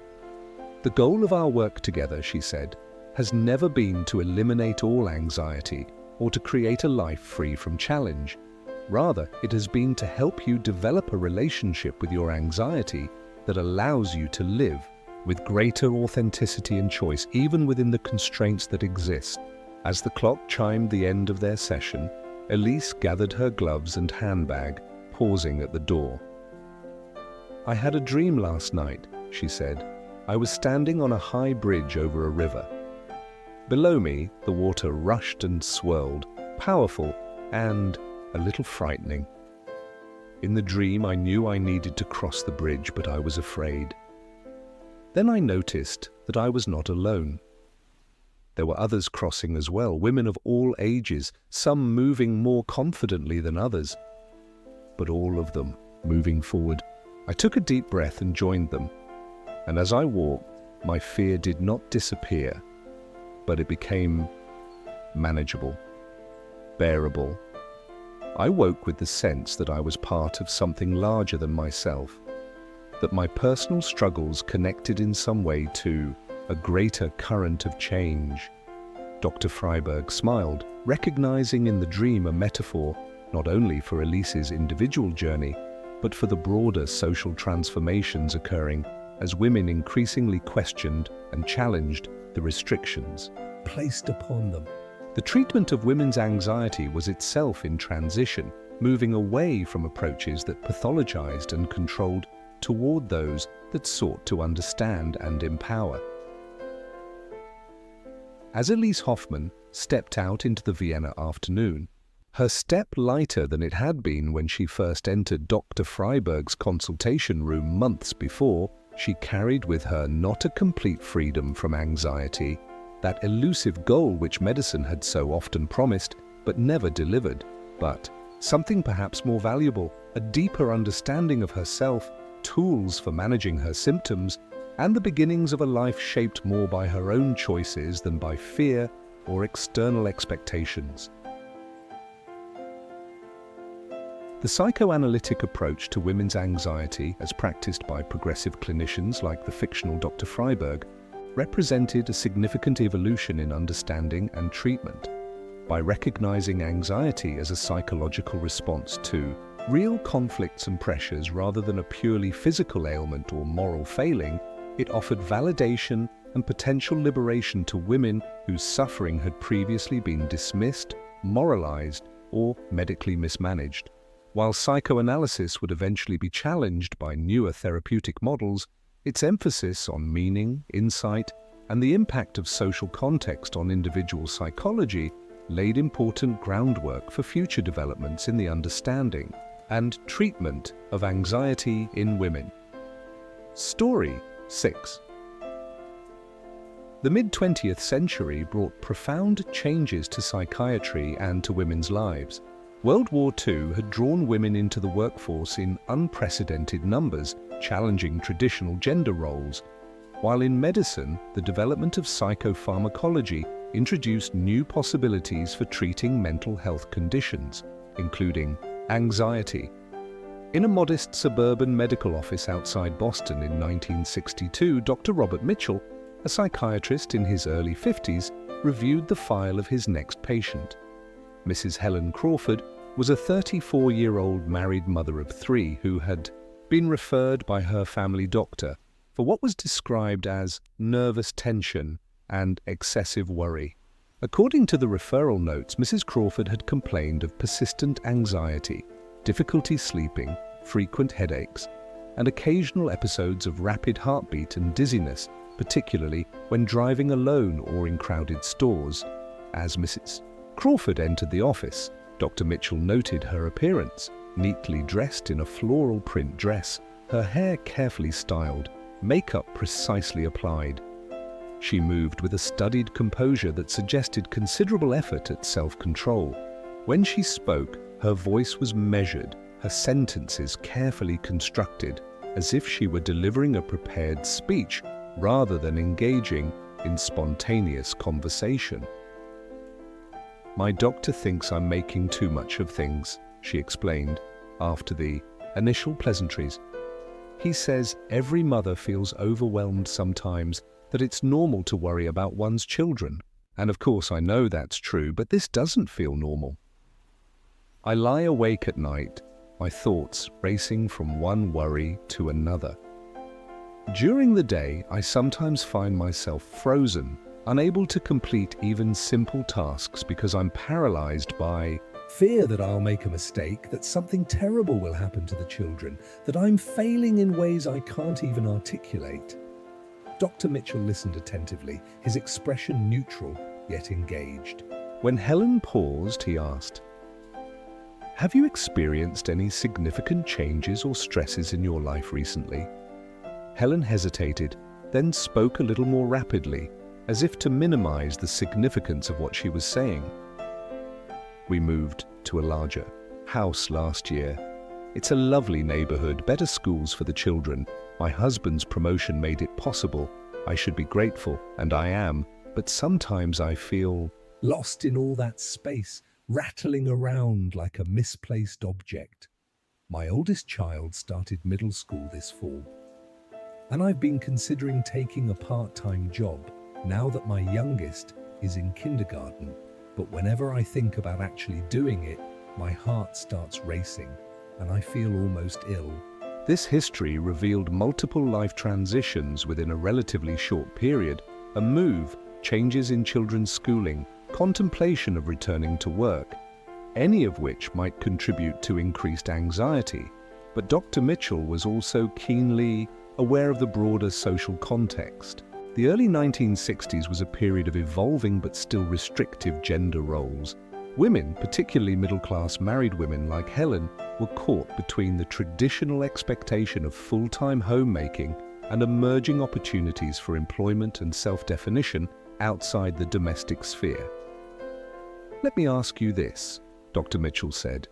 The goal of our work together, she said, has never been to eliminate all anxiety or to create a life free from challenge. Rather, it has been to help you develop a relationship with your anxiety that allows you to live with greater authenticity and choice, even within the constraints that exist. As the clock chimed the end of their session, Elise gathered her gloves and handbag, pausing at the door. I had a dream last night, she said. I was standing on a high bridge over a river. Below me, the water rushed and swirled, powerful and a little frightening. In the dream, I knew I needed to cross the bridge, but I was afraid. Then I noticed that I was not alone. There were others crossing as well, women of all ages, some moving more confidently than others, but all of them moving forward. I took a deep breath and joined them, and as I walked, my fear did not disappear, but it became manageable, bearable. I woke with the sense that I was part of something larger than myself, that my personal struggles connected in some way to a greater current of change. Dr. Freiberg smiled, recognizing in the dream a metaphor not only for Elise's individual journey, but for the broader social transformations occurring as women increasingly questioned and challenged the restrictions placed upon them. The treatment of women's anxiety was itself in transition, moving away from approaches that pathologized and controlled toward those that sought to understand and empower. As Elise Hoffman stepped out into the Vienna afternoon, her step lighter than it had been when she first entered Dr. Freiberg's consultation room months before, she carried with her not a complete freedom from anxiety, that elusive goal which medicine had so often promised but never delivered, but something perhaps more valuable, a deeper understanding of herself, tools for managing her symptoms, and the beginnings of a life shaped more by her own choices than by fear or external expectations. The psychoanalytic approach to women's anxiety, as practiced by progressive clinicians like the fictional Dr. Freiberg, represented a significant evolution in understanding and treatment. By recognizing anxiety as a psychological response to real conflicts and pressures rather than a purely physical ailment or moral failing, it offered validation and potential liberation to women whose suffering had previously been dismissed, moralized, or medically mismanaged. While psychoanalysis would eventually be challenged by newer therapeutic models, its emphasis on meaning, insight, and the impact of social context on individual psychology laid important groundwork for future developments in the understanding and treatment of anxiety in women. Story 6. The mid-20th century brought profound changes to psychiatry and to women's lives. World War II had drawn women into the workforce in unprecedented numbers, challenging traditional gender roles, while in medicine, the development of psychopharmacology introduced new possibilities for treating mental health conditions, including anxiety. In a modest suburban medical office outside Boston in 1962, Dr. Robert Mitchell, a psychiatrist in his early 50s, reviewed the file of his next patient. Mrs. Helen Crawford was a 34-year-old married mother of 3 who had been referred by her family doctor for what was described as nervous tension and excessive worry. According to the referral notes, Mrs. Crawford had complained of persistent anxiety, difficulty sleeping, frequent headaches, and occasional episodes of rapid heartbeat and dizziness, particularly when driving alone or in crowded stores. As Mrs. Crawford entered the office, Dr. Mitchell noted her appearance, neatly dressed in a floral print dress, her hair carefully styled, makeup precisely applied. She moved with a studied composure that suggested considerable effort at self-control. When she spoke, her voice was measured, her sentences carefully constructed, as if she were delivering a prepared speech rather than engaging in spontaneous conversation. "My doctor thinks I'm making too much of things," she explained, after the initial pleasantries. "He says every mother feels overwhelmed sometimes, that it's normal to worry about one's children. And of course I know that's true, but this doesn't feel normal. I lie awake at night, my thoughts racing from one worry to another. During the day, I sometimes find myself frozen, unable to complete even simple tasks because I'm paralyzed by fear that I'll make a mistake, that something terrible will happen to the children, that I'm failing in ways I can't even articulate." Dr. Mitchell listened attentively, his expression neutral, yet engaged. When Helen paused, he asked, "Have you experienced any significant changes or stresses in your life recently?" Helen hesitated, then spoke a little more rapidly, as if to minimize the significance of what she was saying. "We moved to a larger house last year. It's a lovely neighborhood, better schools for the children. My husband's promotion made it possible. I should be grateful, and I am, but sometimes I feel lost in all that space, rattling around like a misplaced object. My oldest child started middle school this fall, and I've been considering taking a part-time job now that my youngest is in kindergarten. But whenever I think about actually doing it, my heart starts racing. and I feel almost ill. This history revealed multiple life transitions within a relatively short period, a move, changes in children's schooling, contemplation of returning to work, any of which might contribute to increased anxiety. But Dr. Mitchell was also keenly aware of the broader social context. The early 1960s was a period of evolving but still restrictive gender roles. Women, particularly middle-class married women like Helen, were caught between the traditional expectation of full-time homemaking and emerging opportunities for employment and self-definition outside the domestic sphere. "Let me ask you this," Dr. Mitchell said.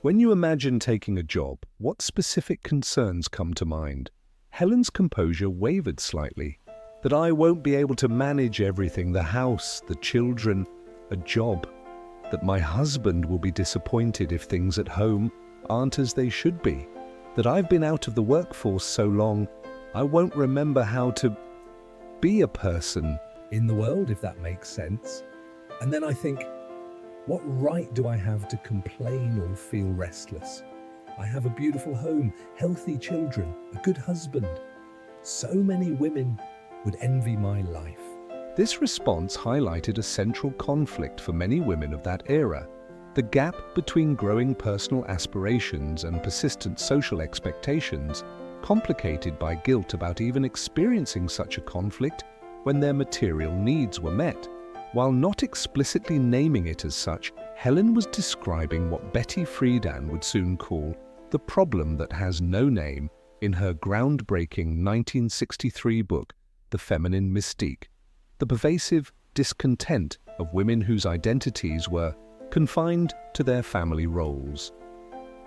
"When you imagine taking a job, what specific concerns come to mind?" Helen's composure wavered slightly. "That I won't be able to manage everything, the house, the children, a job. That my husband will be disappointed if things at home aren't as they should be. That I've been out of the workforce so long, I won't remember how to be a person in the world, if that makes sense. And then I think, what right do I have to complain or feel restless? I have a beautiful home, healthy children, a good husband. So many women would envy my life." This response highlighted a central conflict for many women of that era: the gap between growing personal aspirations and persistent social expectations, complicated by guilt about even experiencing such a conflict when their material needs were met. While not explicitly naming it as such, Helen was describing what Betty Friedan would soon call the problem that has no name in her groundbreaking 1963 book, The Feminine Mystique, the pervasive discontent of women whose identities were confined to their family roles.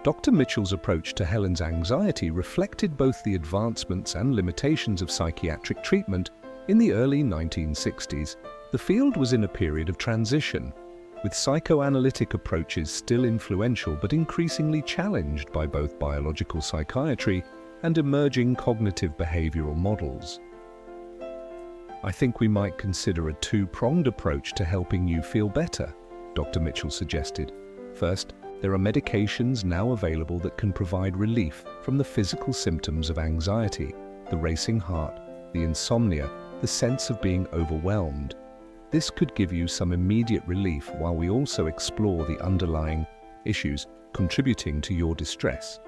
Dr. Mitchell's approach to Helen's anxiety reflected both the advancements and limitations of psychiatric treatment in the early 1960s. The field was in a period of transition, with psychoanalytic approaches still influential but increasingly challenged by both biological psychiatry and emerging cognitive behavioral models. "I think we might consider a two-pronged approach to helping you feel better," Dr. Mitchell suggested. "First, there are medications now available that can provide relief from the physical symptoms of anxiety, the racing heart, the insomnia, the sense of being overwhelmed. This could give you some immediate relief while we also explore the underlying issues contributing to your distress."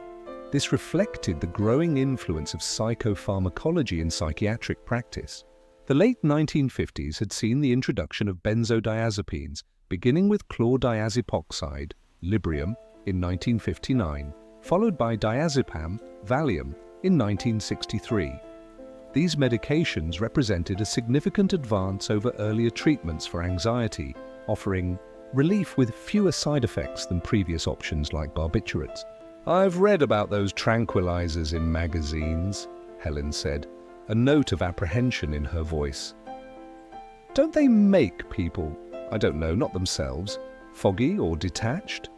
This reflected the growing influence of psychopharmacology in psychiatric practice. The late 1950s had seen the introduction of benzodiazepines, beginning with chlordiazepoxide, Librium, in 1959, followed by diazepam, Valium, in 1963. These medications represented a significant advance over earlier treatments for anxiety, offering relief with fewer side effects than previous options like barbiturates. "I've read about those tranquilizers in magazines," Helen said, a note of apprehension in her voice. "Don't they make people, I don't know, not themselves, foggy or detached?"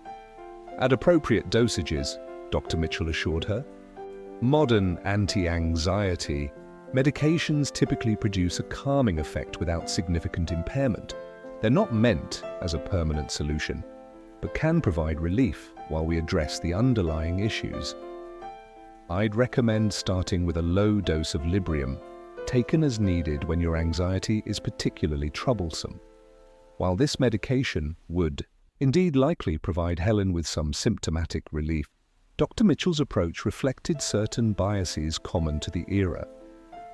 "At appropriate dosages," Dr. Mitchell assured her. Modern anti-anxiety medications typically produce a calming effect without significant impairment. They're not meant as a permanent solution, but can provide relief while we address the underlying issues. I'd recommend starting with a low dose of Librium, taken as needed when your anxiety is particularly troublesome. While this medication would indeed likely provide Helen with some symptomatic relief, Dr. Mitchell's approach reflected certain biases common to the era.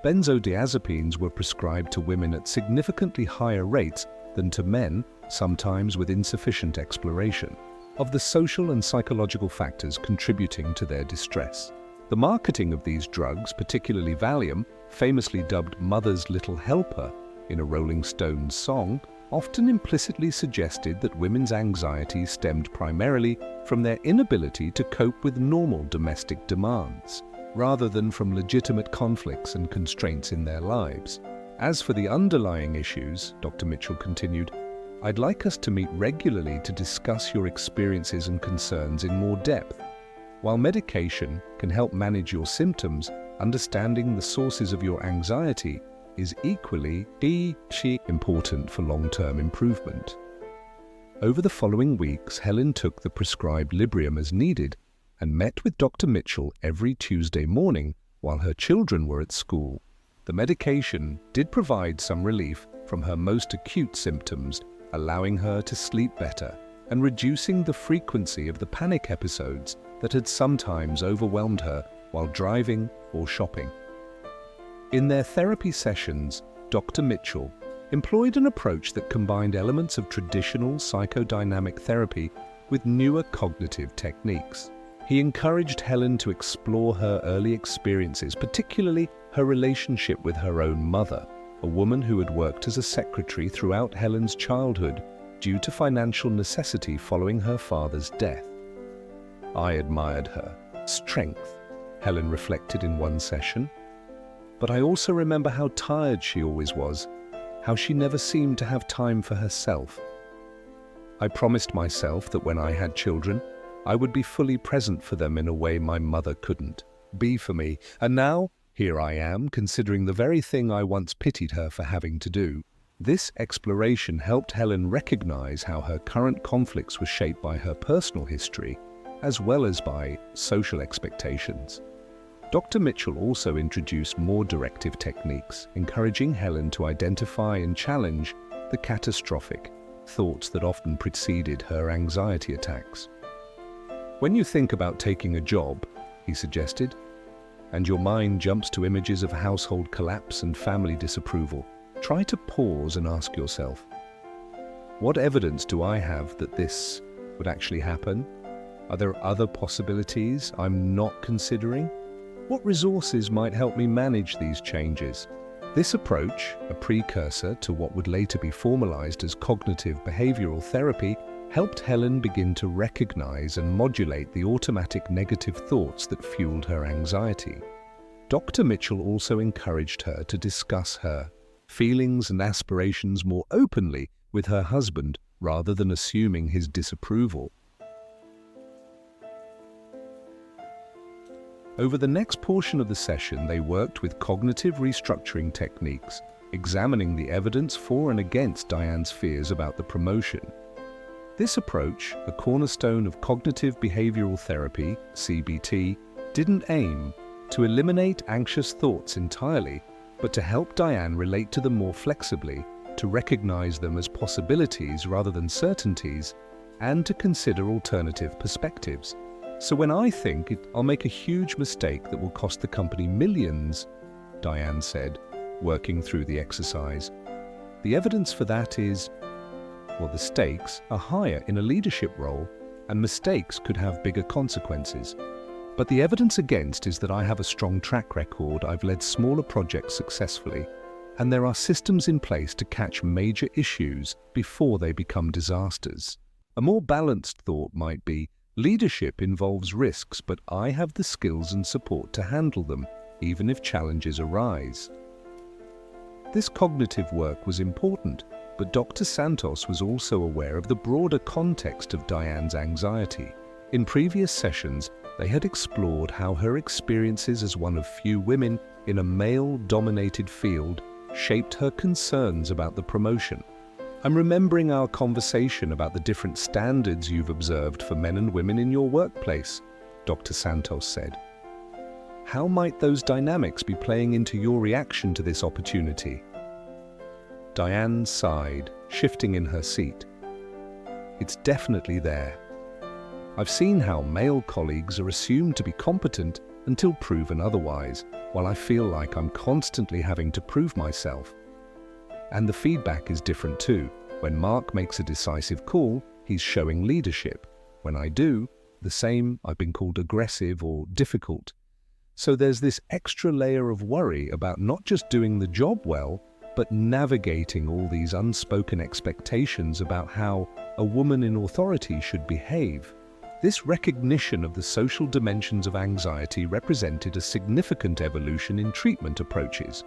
Benzodiazepines were prescribed to women at significantly higher rates than to men, sometimes with insufficient exploration of the social and psychological factors contributing to their distress. The marketing of these drugs, particularly Valium, famously dubbed Mother's Little Helper in a Rolling Stones song, often implicitly suggested that women's anxiety stemmed primarily from their inability to cope with normal domestic demands, rather than from legitimate conflicts and constraints in their lives. As for the underlying issues, Dr. Mitchell continued, "I'd like us to meet regularly to discuss your experiences and concerns in more depth. While medication can help manage your symptoms, understanding the sources of your anxiety is equally important for long-term improvement." Over the following weeks, Helen took the prescribed Librium as needed, and met with Dr. Mitchell every Tuesday morning while her children were at school. The medication did provide some relief from her most acute symptoms, allowing her to sleep better and reducing the frequency of the panic episodes that had sometimes overwhelmed her while driving or shopping. In their therapy sessions, Dr. Mitchell employed an approach that combined elements of traditional psychodynamic therapy with newer cognitive techniques. He encouraged Helen to explore her early experiences, particularly her relationship with her own mother, a woman who had worked as a secretary throughout Helen's childhood due to financial necessity following her father's death. "I admired her strength," Helen reflected in one session, "but I also remember how tired she always was, how she never seemed to have time for herself. I promised myself that when I had children, I would be fully present for them in a way my mother couldn't be for me, and now here I am, considering the very thing I once pitied her for having to do." This exploration helped Helen recognize how her current conflicts were shaped by her personal history, as well as by social expectations. Dr. Mitchell also introduced more directive techniques, encouraging Helen to identify and challenge the catastrophic thoughts that often preceded her anxiety attacks. "When you think about taking a job," he suggested, "and your mind jumps to images of household collapse and family disapproval, try to pause and ask yourself, what evidence do I have that this would actually happen? Are there other possibilities I'm not considering? What resources might help me manage these changes?" This approach, a precursor to what would later be formalized as cognitive behavioral therapy, helped Helen begin to recognize and modulate the automatic negative thoughts that fueled her anxiety. Dr. Mitchell also encouraged her to discuss her feelings and aspirations more openly with her husband rather than assuming his disapproval. Over the next portion of the session, they worked with cognitive restructuring techniques, examining the evidence for and against Diane's fears about the promotion. This approach, a cornerstone of cognitive behavioral therapy, CBT, didn't aim to eliminate anxious thoughts entirely, but to help Diane relate to them more flexibly, to recognize them as possibilities rather than certainties, and to consider alternative perspectives. "So when I think I'll make a huge mistake that will cost the company millions," Diane said, working through the exercise, "the evidence for that is, well, the stakes are higher in a leadership role and mistakes could have bigger consequences. But the evidence against is that I have a strong track record, I've led smaller projects successfully, and there are systems in place to catch major issues before they become disasters." A more balanced thought might be, leadership involves risks, but I have the skills and support to handle them, even if challenges arise. This cognitive work was important, but Dr. Santos was also aware of the broader context of Diane's anxiety. In previous sessions, they had explored how her experiences as one of few women in a male-dominated field shaped her concerns about the promotion. "I'm remembering our conversation about the different standards you've observed for men and women in your workplace," Dr. Santos said. "How might those dynamics be playing into your reaction to this opportunity?" Diane sighed, shifting in her seat. "It's definitely there. I've seen how male colleagues are assumed to be competent until proven otherwise, while I feel like I'm constantly having to prove myself. And the feedback is different too. When Mark makes a decisive call, he's showing leadership. When I do the same, I've been called aggressive or difficult. So there's this extra layer of worry about not just doing the job well, but navigating all these unspoken expectations about how a woman in authority should behave." This recognition of the social dimensions of anxiety represented a significant evolution in treatment approaches.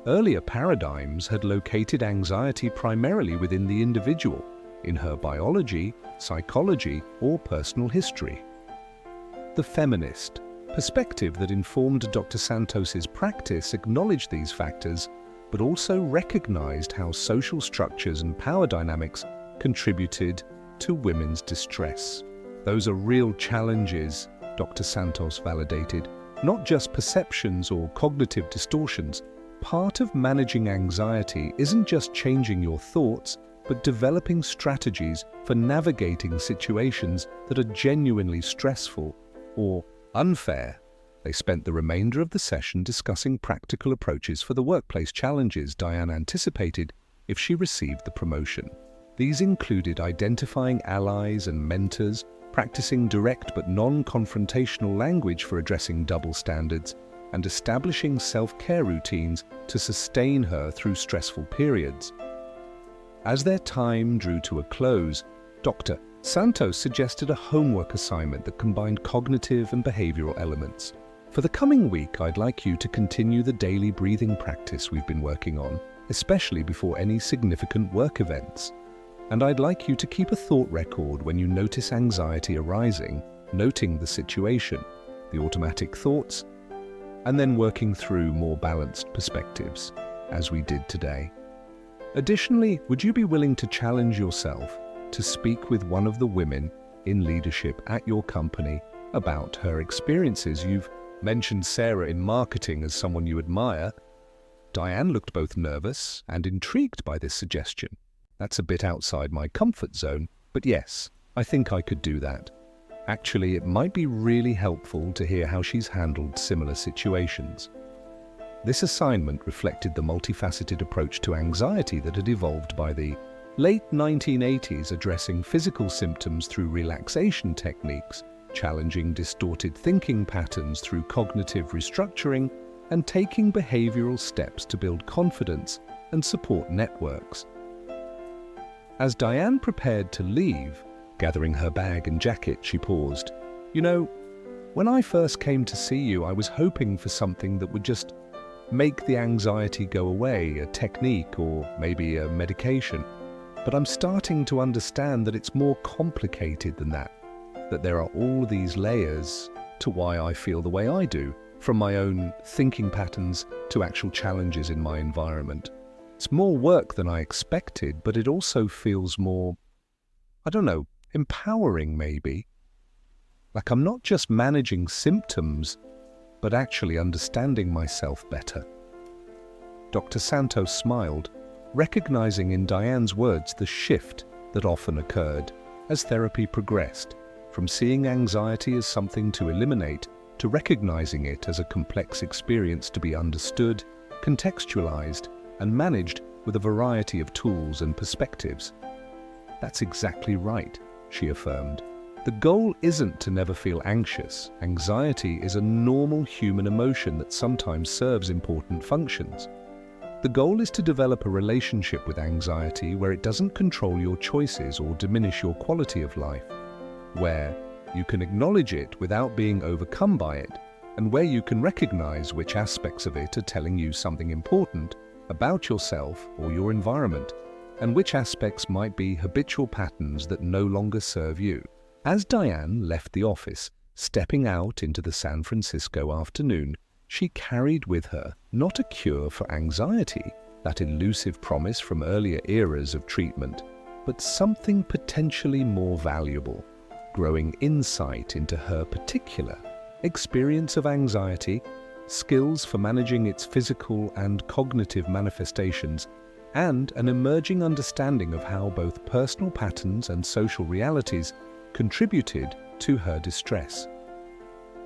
Earlier paradigms had located anxiety primarily within the individual, in her biology, psychology, or personal history. The feminist perspective that informed Dr. Santos's practice acknowledged these factors, but also recognized how social structures and power dynamics contributed to women's distress. "Those are real challenges," Dr. Santos validated, not just perceptions or cognitive distortions. Part of managing anxiety isn't just changing your thoughts, but developing strategies for navigating situations that are genuinely stressful or unfair. They spent the remainder of the session discussing practical approaches for the workplace challenges Diane anticipated if she received the promotion. These included identifying allies and mentors, practicing direct but non-confrontational language for addressing double standards, and establishing self-care routines to sustain her through stressful periods. As their time drew to a close, Dr. Santos suggested a homework assignment that combined cognitive and behavioral elements. For the coming week, I'd like you to continue the daily breathing practice we've been working on, especially before any significant work events. And I'd like you to keep a thought record when you notice anxiety arising, noting the situation, the automatic thoughts, and then working through more balanced perspectives, as we did today. Additionally, would you be willing to challenge yourself to speak with one of the women in leadership at your company about her experiences? You've mentioned Sarah in marketing as someone you admire. Diane looked both nervous and intrigued by this suggestion. That's a bit outside my comfort zone, but yes, I think I could do that. Actually, it might be really helpful to hear how she's handled similar situations. This assignment reflected the multifaceted approach to anxiety that had evolved by the late 1980s, addressing physical symptoms through relaxation techniques, challenging distorted thinking patterns through cognitive restructuring, and taking behavioral steps to build confidence and support networks. As Diane prepared to leave, gathering her bag and jacket, she paused. "You know, when I first came to see you, I was hoping for something that would just make the anxiety go away, a technique or maybe a medication. But I'm starting to understand that it's more complicated than that there are all these layers to why I feel the way I do, from my own thinking patterns to actual challenges in my environment. It's more work than I expected, but it also feels more, empowering maybe. Like I'm not just managing symptoms, but actually understanding myself better." Dr. Santos smiled, recognizing in Diane's words the shift that often occurred as therapy progressed, from seeing anxiety as something to eliminate to recognizing it as a complex experience to be understood, contextualized, and managed with a variety of tools and perspectives. "That's exactly right," she affirmed. "The goal isn't to never feel anxious. Anxiety is a normal human emotion that sometimes serves important functions. The goal is to develop a relationship with anxiety where it doesn't control your choices or diminish your quality of life, where you can acknowledge it without being overcome by it, and where you can recognize which aspects of it are telling you something important about yourself or your environment, and which aspects might be habitual patterns that no longer serve you." As Diane left the office, stepping out into the San Francisco afternoon, she carried with her not a cure for anxiety, that elusive promise from earlier eras of treatment, but something potentially more valuable, growing insight into her particular experience of anxiety, skills for managing its physical and cognitive manifestations, and an emerging understanding of how both personal patterns and social realities contributed to her distress.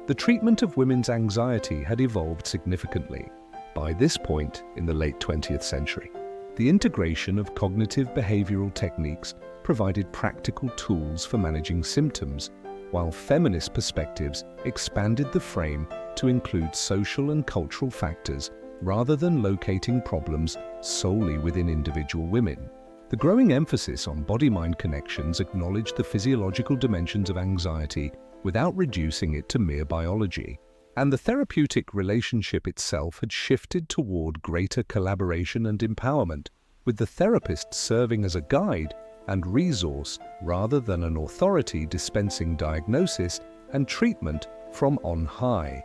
The treatment of women's anxiety had evolved significantly by this point in the late 20th century. The integration of cognitive behavioral techniques provided practical tools for managing symptoms, while feminist perspectives expanded the frame to include social and cultural factors rather than locating problems solely within individual women. The growing emphasis on body-mind connections acknowledged the physiological dimensions of anxiety without reducing it to mere biology, and the therapeutic relationship itself had shifted toward greater collaboration and empowerment, with the therapist serving as a guide and resource rather than an authority dispensing diagnosis and treatment from on high.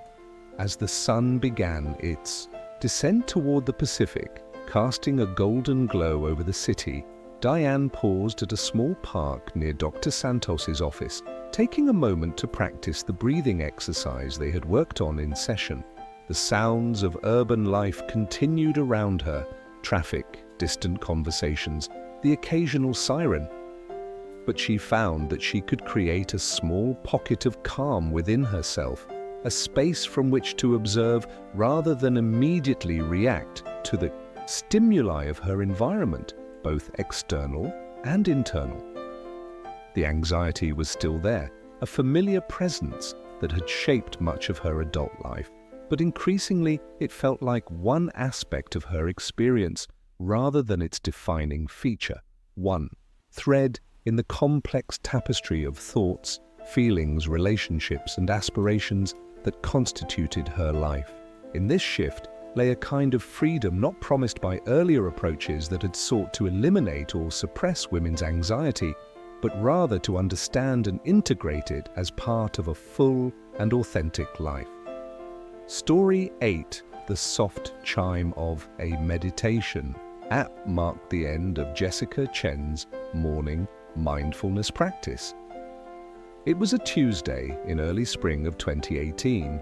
As the sun began its descent toward the Pacific, casting a golden glow over the city, Diane paused at a small park near Dr. Santos's office, taking a moment to practice the breathing exercise they had worked on in session. The sounds of urban life continued around her: traffic, distant conversations, the occasional siren. But she found that she could create a small pocket of calm within herself, a space from which to observe rather than immediately react to the stimuli of her environment, both external and internal. The anxiety was still there, a familiar presence that had shaped much of her adult life, but increasingly it felt like one aspect of her experience rather than its defining feature, one thread in the complex tapestry of thoughts, feelings, relationships, and aspirations that constituted her life. In this shift lay a kind of freedom not promised by earlier approaches that had sought to eliminate or suppress women's anxiety, but rather to understand and integrate it as part of a full and authentic life. Story 8, The Soft Chime of a Meditation, marked the end of Jessica Chen's morning mindfulness practice. It was a Tuesday in early spring of 2018,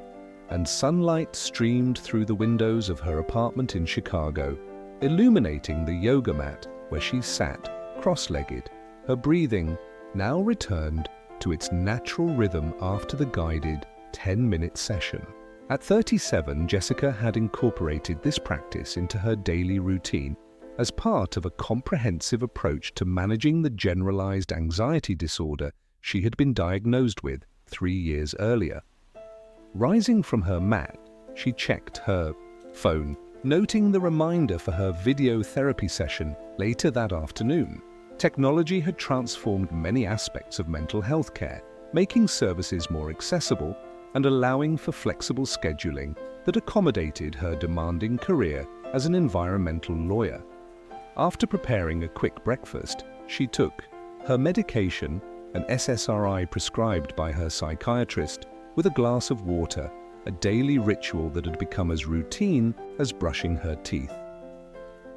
and sunlight streamed through the windows of her apartment in Chicago, illuminating the yoga mat where she sat, cross-legged. Her breathing now returned to its natural rhythm after the guided 10-minute session. At 37, Jessica had incorporated this practice into her daily routine as part of a comprehensive approach to managing the generalized anxiety disorder she had been diagnosed with 3 years earlier. Rising from her mat, she checked her phone, noting the reminder for her video therapy session later that afternoon. Technology had transformed many aspects of mental health care, making services more accessible and allowing for flexible scheduling that accommodated her demanding career as an environmental lawyer. After preparing a quick breakfast, she took her medication, an SSRI prescribed by her psychiatrist, with a glass of water, a daily ritual that had become as routine as brushing her teeth.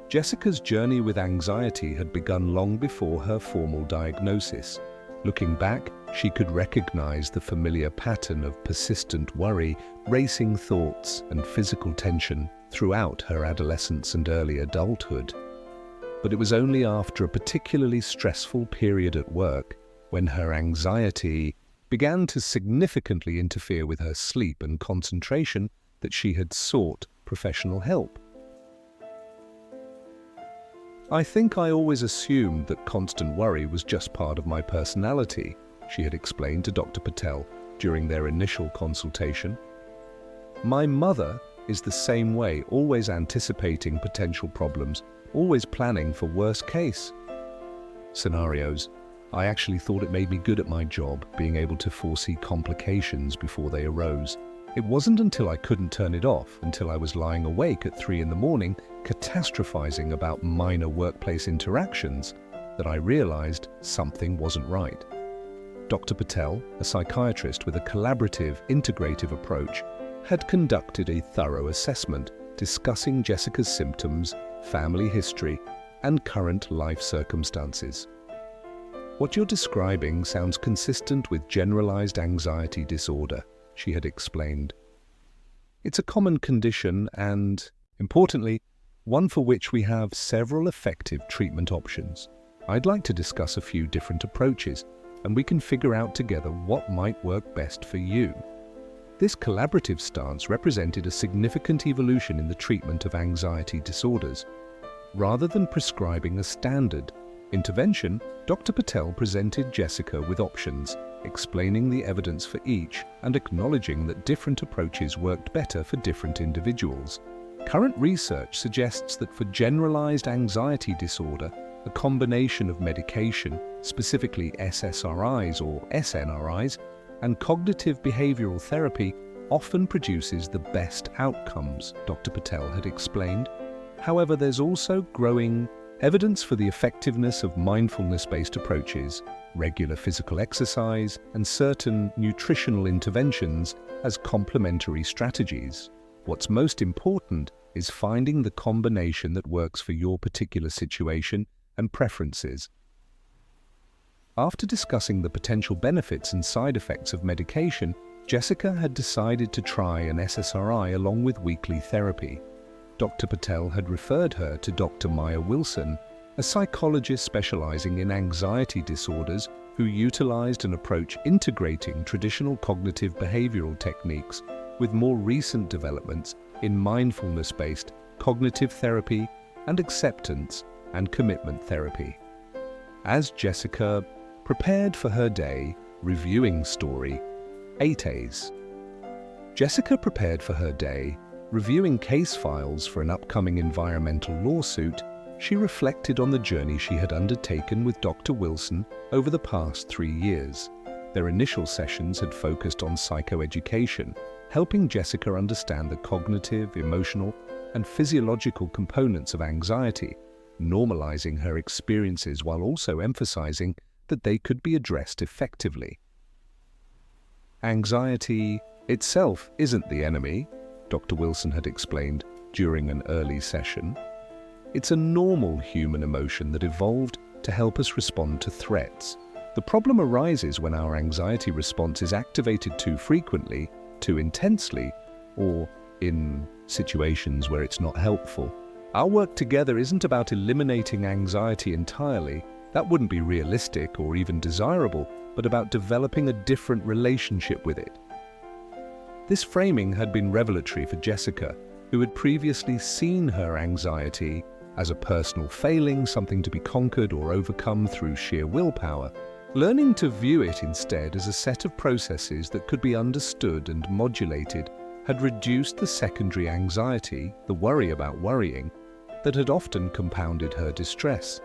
Jessica's journey with anxiety had begun long before her formal diagnosis. Looking back, she could recognize the familiar pattern of persistent worry, racing thoughts, and physical tension throughout her adolescence and early adulthood. But it was only after a particularly stressful period at work, when her anxiety began to significantly interfere with her sleep and concentration, that she had sought professional help. "I think I always assumed that constant worry was just part of my personality," she had explained to Dr. Patel during their initial consultation. "My mother is the same way, always anticipating potential problems, always planning for worst-case scenarios. I actually thought it made me good at my job, being able to foresee complications before they arose. It wasn't until I couldn't turn it off, until I was lying awake at 3 a.m, catastrophizing about minor workplace interactions, that I realized something wasn't right." Dr. Patel, a psychiatrist with a collaborative, integrative approach, had conducted a thorough assessment discussing Jessica's symptoms, family history, and current life circumstances. "What you're describing sounds consistent with generalized anxiety disorder," she had explained. "It's a common condition and, importantly, one for which we have several effective treatment options. I'd like to discuss a few different approaches, and we can figure out together what might work best for you." This collaborative stance represented a significant evolution in the treatment of anxiety disorders. Rather than prescribing a standard intervention, Dr. Patel presented Jessica with options, explaining the evidence for each and acknowledging that different approaches worked better for different individuals. Current research suggests that for generalized anxiety disorder, a combination of medication, specifically SSRIs or SNRIs, and cognitive behavioral therapy often produces the best outcomes, Dr. Patel had explained. However, there's also growing evidence for the effectiveness of mindfulness-based approaches, regular physical exercise, and certain nutritional interventions as complementary strategies. What's most important is finding the combination that works for your particular situation and preferences. After discussing the potential benefits and side effects of medication, Jessica had decided to try an SSRI along with weekly therapy. Dr. Patel had referred her to Dr. Maya Wilson, a psychologist specializing in anxiety disorders who utilized an approach integrating traditional cognitive behavioral techniques with more recent developments in mindfulness-based cognitive therapy and acceptance and commitment therapy. As Jessica prepared for her day, reviewing story 8As. Jessica prepared for her day, reviewing case files for an upcoming environmental lawsuit. She reflected on the journey she had undertaken with Dr. Wilson over the past 3 years. Their initial sessions had focused on psychoeducation, helping Jessica understand the cognitive, emotional, and physiological components of anxiety, normalizing her experiences while also emphasizing that they could be addressed effectively. Anxiety itself isn't the enemy, Dr. Wilson had explained during an early session. It's a normal human emotion that evolved to help us respond to threats. The problem arises when our anxiety response is activated too frequently, too intensely, or in situations where it's not helpful. Our work together isn't about eliminating anxiety entirely. That wouldn't be realistic or even desirable, but about developing a different relationship with it. This framing had been revelatory for Jessica, who had previously seen her anxiety as a personal failing, something to be conquered or overcome through sheer willpower. Learning to view it instead as a set of processes that could be understood and modulated had reduced the secondary anxiety, the worry about worrying, that had often compounded her distress.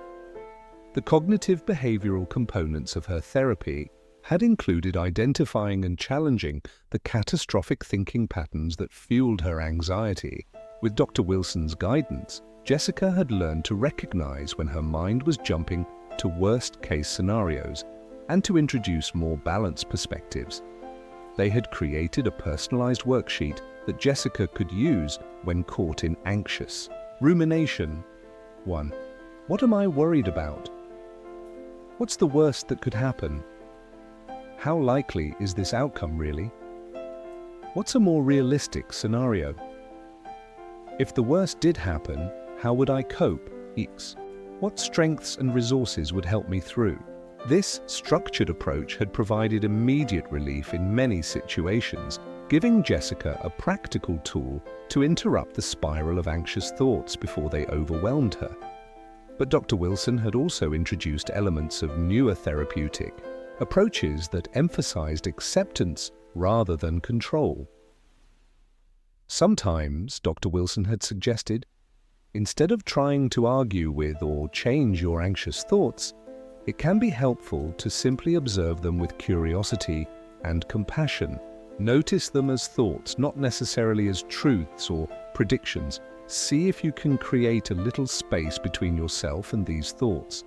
The cognitive behavioral components of her therapy had included identifying and challenging the catastrophic thinking patterns that fueled her anxiety. With Dr. Wilson's guidance, Jessica had learned to recognize when her mind was jumping to worst-case scenarios and to introduce more balanced perspectives. They had created a personalized worksheet that Jessica could use when caught in anxious rumination. 1. What am I worried about? What's the worst that could happen? How likely is this outcome really? What's a more realistic scenario? If the worst did happen, how would I cope? X. What strengths and resources would help me through? This structured approach had provided immediate relief in many situations, giving Jessica a practical tool to interrupt the spiral of anxious thoughts before they overwhelmed her. But Dr. Wilson had also introduced elements of newer therapeutic approaches that emphasized acceptance rather than control. Sometimes, Dr. Wilson had suggested, instead of trying to argue with or change your anxious thoughts, it can be helpful to simply observe them with curiosity and compassion. Notice them as thoughts, not necessarily as truths or predictions. See if you can create a little space between yourself and these thoughts.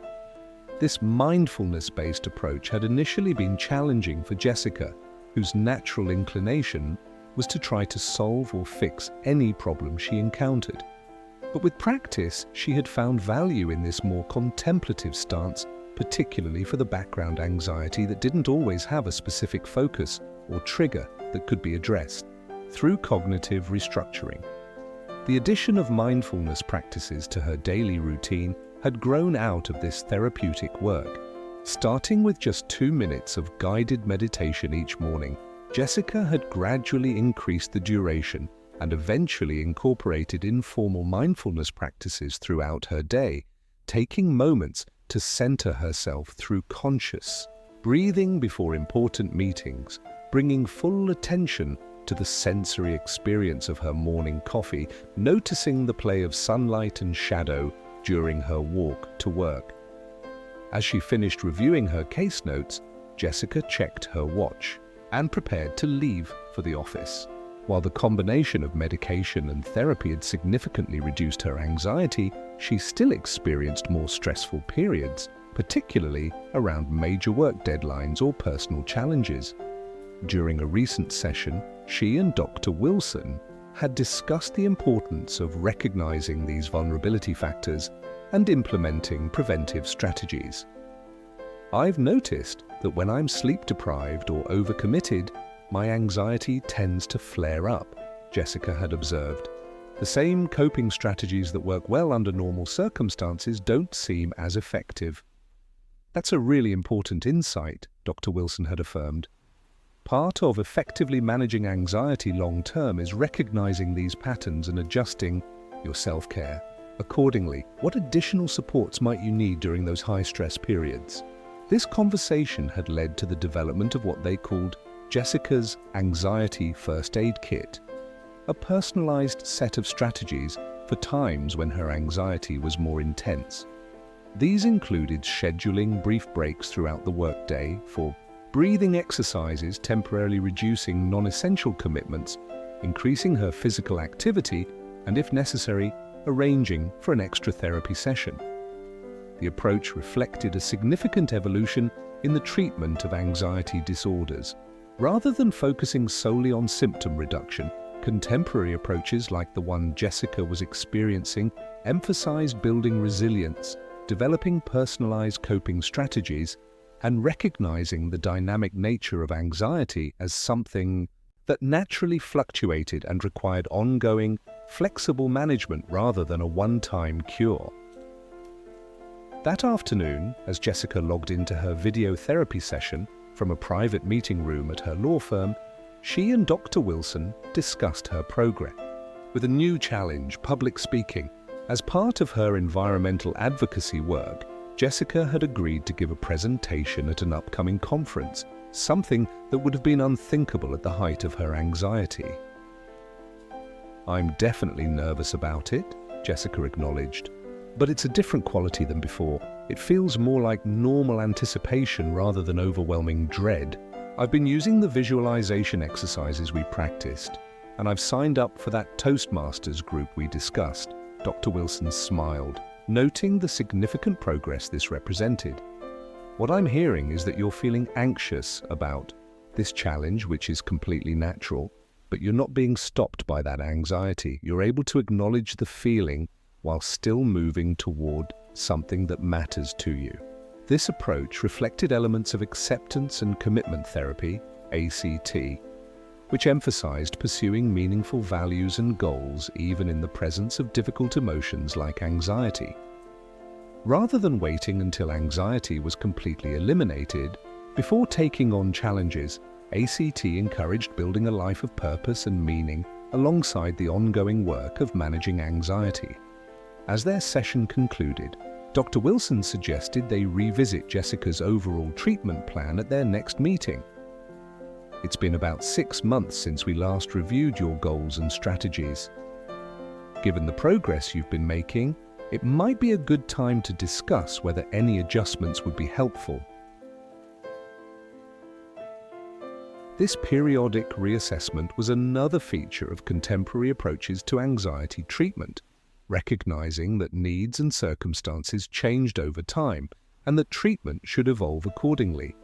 This mindfulness-based approach had initially been challenging for Jessica, whose natural inclination was to try to solve or fix any problem she encountered. But with practice, she had found value in this more contemplative stance, particularly for the background anxiety that didn't always have a specific focus or trigger that could be addressed through cognitive restructuring. The addition of mindfulness practices to her daily routine had grown out of this therapeutic work. Starting with just 2 minutes of guided meditation each morning, Jessica had gradually increased the duration and eventually incorporated informal mindfulness practices throughout her day, taking moments to center herself through conscious breathing before important meetings, bringing full attention to the sensory experience of her morning coffee, noticing the play of sunlight and shadow during her walk to work. As she finished reviewing her case notes, Jessica checked her watch and prepared to leave for the office. While the combination of medication and therapy had significantly reduced her anxiety, she still experienced more stressful periods, particularly around major work deadlines or personal challenges. During a recent session, she and Dr. Wilson had discussed the importance of recognizing these vulnerability factors and implementing preventive strategies. "I've noticed that when I'm sleep-deprived or overcommitted, my anxiety tends to flare up," Jessica had observed. "The same coping strategies that work well under normal circumstances don't seem as effective." "That's a really important insight," Dr. Wilson had affirmed. "Part of effectively managing anxiety long-term is recognizing these patterns and adjusting your self-care accordingly. What additional supports might you need during those high-stress periods?" This conversation had led to the development of what they called Jessica's Anxiety First Aid Kit, a personalized set of strategies for times when her anxiety was more intense. These included scheduling brief breaks throughout the workday for breathing exercises, temporarily reducing non-essential commitments, increasing her physical activity, and if necessary, arranging for an extra therapy session. The approach reflected a significant evolution in the treatment of anxiety disorders. Rather than focusing solely on symptom reduction, contemporary approaches like the one Jessica was experiencing emphasized building resilience, developing personalized coping strategies, and recognizing the dynamic nature of anxiety as something that naturally fluctuated and required ongoing, flexible management rather than a one-time cure. That afternoon, as Jessica logged into her video therapy session from a private meeting room at her law firm, she and Dr. Wilson discussed her progress. With a new challenge, public speaking, as part of her environmental advocacy work, Jessica had agreed to give a presentation at an upcoming conference, something that would have been unthinkable at the height of her anxiety. "I'm definitely nervous about it," Jessica acknowledged, "but it's a different quality than before. It feels more like normal anticipation rather than overwhelming dread. I've been using the visualization exercises we practiced, and I've signed up for that Toastmasters group we discussed." Dr. Wilson smiled, noting the significant progress this represented. "What I'm hearing is that you're feeling anxious about this challenge, which is completely natural, but you're not being stopped by that anxiety. You're able to acknowledge the feeling while still moving toward something that matters to you." This approach reflected elements of acceptance and commitment therapy, ACT, which emphasized pursuing meaningful values and goals even in the presence of difficult emotions like anxiety. Rather than waiting until anxiety was completely eliminated, before taking on challenges, ACT encouraged building a life of purpose and meaning alongside the ongoing work of managing anxiety. As their session concluded, Dr. Wilson suggested they revisit Jessica's overall treatment plan at their next meeting. "It's been about 6 months since we last reviewed your goals and strategies. Given the progress you've been making, it might be a good time to discuss whether any adjustments would be helpful." This periodic reassessment was another feature of contemporary approaches to anxiety treatment, recognizing that needs and circumstances changed over time and that treatment should evolve accordingly.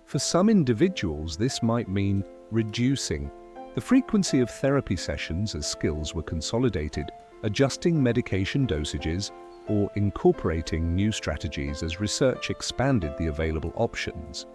For some individuals, this might mean reducing the frequency of therapy sessions as skills were consolidated, adjusting medication dosages, or incorporating new strategies as research expanded the available options.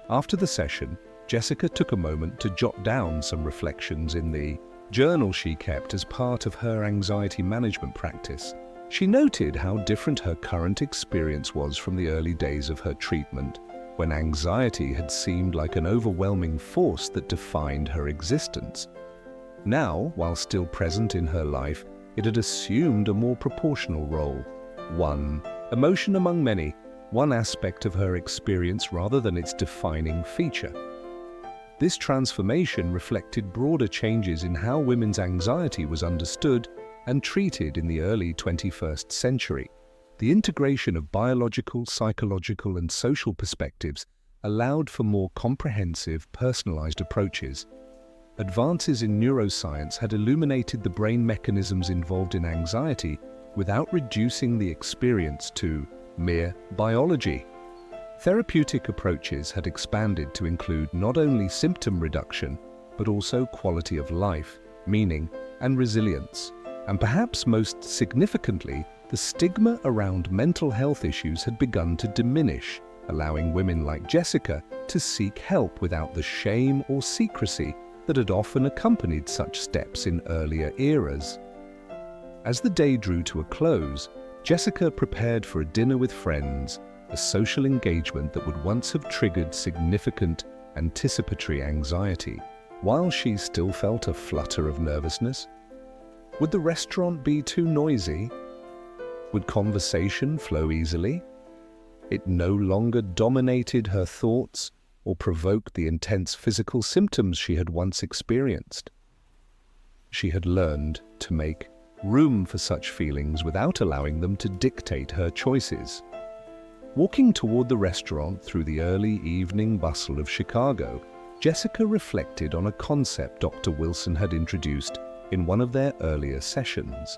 After the session, Jessica took a moment to jot down some reflections in the journal she kept as part of her anxiety management practice. She noted how different her current experience was from the early days of her treatment, when anxiety had seemed like an overwhelming force that defined her existence. Now, while still present in her life, it had assumed a more proportional role. One emotion among many, one aspect of her experience rather than its defining feature. This transformation reflected broader changes in how women's anxiety was understood and treated in the early 21st century. The integration of biological, psychological, and social perspectives allowed for more comprehensive, personalized approaches. Advances in neuroscience had illuminated the brain mechanisms involved in anxiety without reducing the experience to mere biology. Therapeutic approaches had expanded to include not only symptom reduction, but also quality of life, meaning, and resilience. And perhaps most significantly, the stigma around mental health issues had begun to diminish, allowing women like Jessica to seek help without the shame or secrecy that had often accompanied such steps in earlier eras. As the day drew to a close, Jessica prepared for a dinner with friends, a social engagement that would once have triggered significant anticipatory anxiety. While she still felt a flutter of nervousness, would the restaurant be too noisy? Would conversation flow easily? It no longer dominated her thoughts or provoked the intense physical symptoms she had once experienced. She had learned to make room for such feelings without allowing them to dictate her choices. Walking toward the restaurant through the early evening bustle of Chicago, Jessica reflected on a concept Dr. Wilson had introduced in one of their earlier sessions: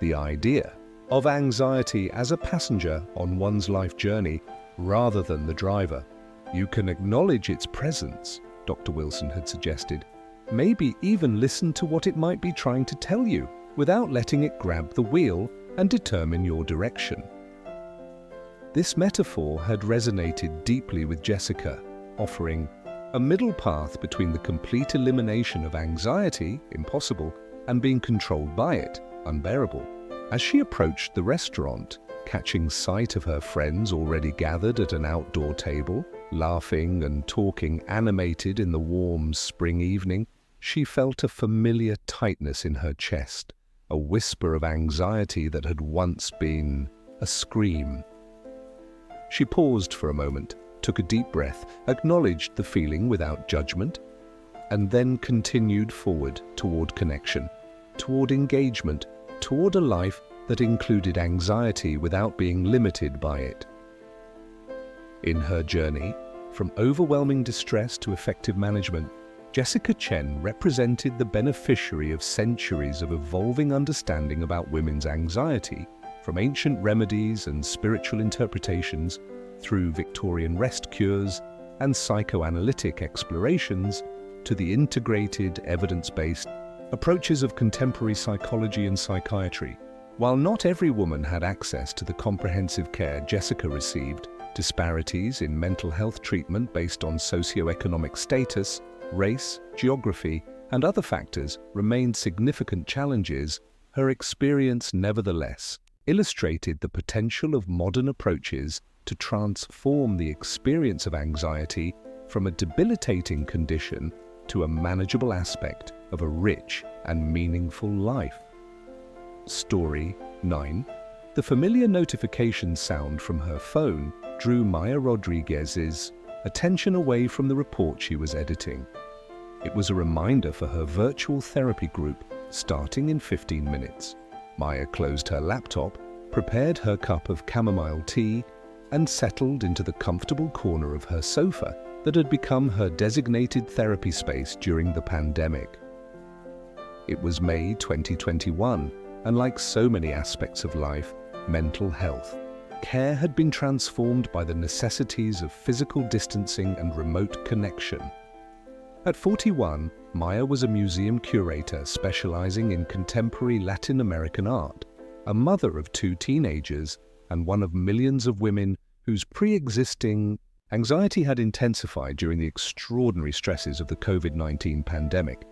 the idea of anxiety as a passenger on one's life journey rather than the driver. You can acknowledge its presence, Dr. Wilson had suggested, maybe even listen to what it might be trying to tell you without letting it grab the wheel and determine your direction. This metaphor had resonated deeply with Jessica, offering a middle path between the complete elimination of anxiety, impossible, and being controlled by it, unbearable. As she approached the restaurant, catching sight of her friends already gathered at an outdoor table, laughing and talking animated in the warm spring evening, she felt a familiar tightness in her chest, a whisper of anxiety that had once been a scream. She paused for a moment, took a deep breath, acknowledged the feeling without judgment, and then continued forward toward connection, toward engagement, toward a life that included anxiety without being limited by it. In her journey, from overwhelming distress to effective management, Jessica Chen represented the beneficiary of centuries of evolving understanding about women's anxiety, from ancient remedies and spiritual interpretations through Victorian rest cures and psychoanalytic explorations to the integrated, evidence-based approaches of contemporary psychology and psychiatry. While not every woman had access to the comprehensive care Jessica received, disparities in mental health treatment based on socioeconomic status, race, geography, and other factors remained significant challenges. Her experience, nevertheless, illustrated the potential of modern approaches to transform the experience of anxiety from a debilitating condition to a manageable aspect of a rich and meaningful life. Story 9. The familiar notification sound from her phone drew Maya Rodriguez's attention away from the report she was editing. It was a reminder for her virtual therapy group starting in 15 minutes. Maya closed her laptop, prepared her cup of chamomile tea, and settled into the comfortable corner of her sofa that had become her designated therapy space during the pandemic. It was May 2021, and like so many aspects of life, mental health care had been transformed by the necessities of physical distancing and remote connection. At 41, Maya was a museum curator specializing in contemporary Latin American art, a mother of 2 teenagers, and one of millions of women whose pre-existing anxiety had intensified during the extraordinary stresses of the COVID-19 pandemic.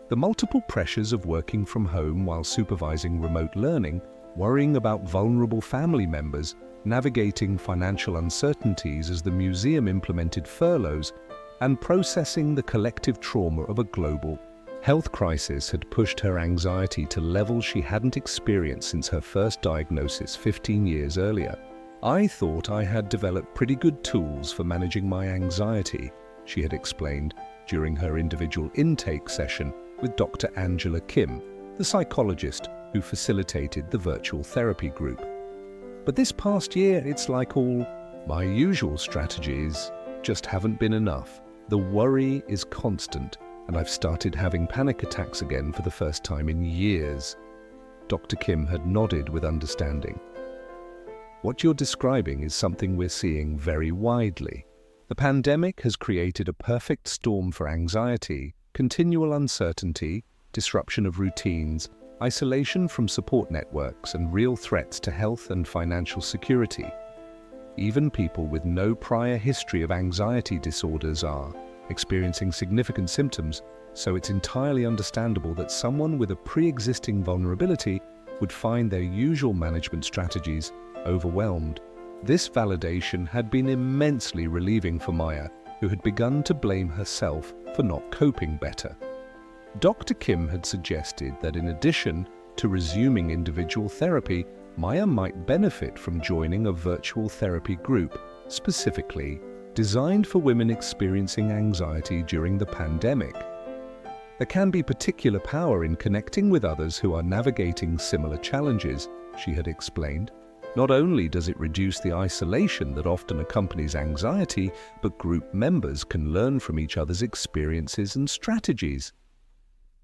The multiple pressures of working from home while supervising remote learning, worrying about vulnerable family members, navigating financial uncertainties as the museum implemented furloughs, and processing the collective trauma of a global health crisis had pushed her anxiety to levels she hadn't experienced since her first diagnosis 15 years earlier. "I thought I had developed pretty good tools for managing my anxiety," she had explained during her individual intake session with Dr. Angela Kim, the psychologist who facilitated the virtual therapy group. "But this past year, it's like all my usual strategies just haven't been enough. The worry is constant, and I've started having panic attacks again for the first time in years." Dr. Kim had nodded with understanding. "What you're describing is something we're seeing very widely. The pandemic has created a perfect storm for anxiety, continual uncertainty, disruption of routines, isolation from support networks, and real threats to health and financial security. Even people with no prior history of anxiety disorders are experiencing significant symptoms, so it's entirely understandable that someone with a pre-existing vulnerability would find their usual management strategies overwhelmed. This validation had been immensely relieving for Maya, who had begun to blame herself for not coping better. Dr. Kim had suggested that in addition to resuming individual therapy, Maya might benefit from joining a virtual therapy group, specifically designed for women experiencing anxiety during the pandemic. There can be particular power in connecting with others who are navigating similar challenges, she had explained. Not only does it reduce the isolation that often accompanies anxiety, but group members can learn from each other's experiences and strategies.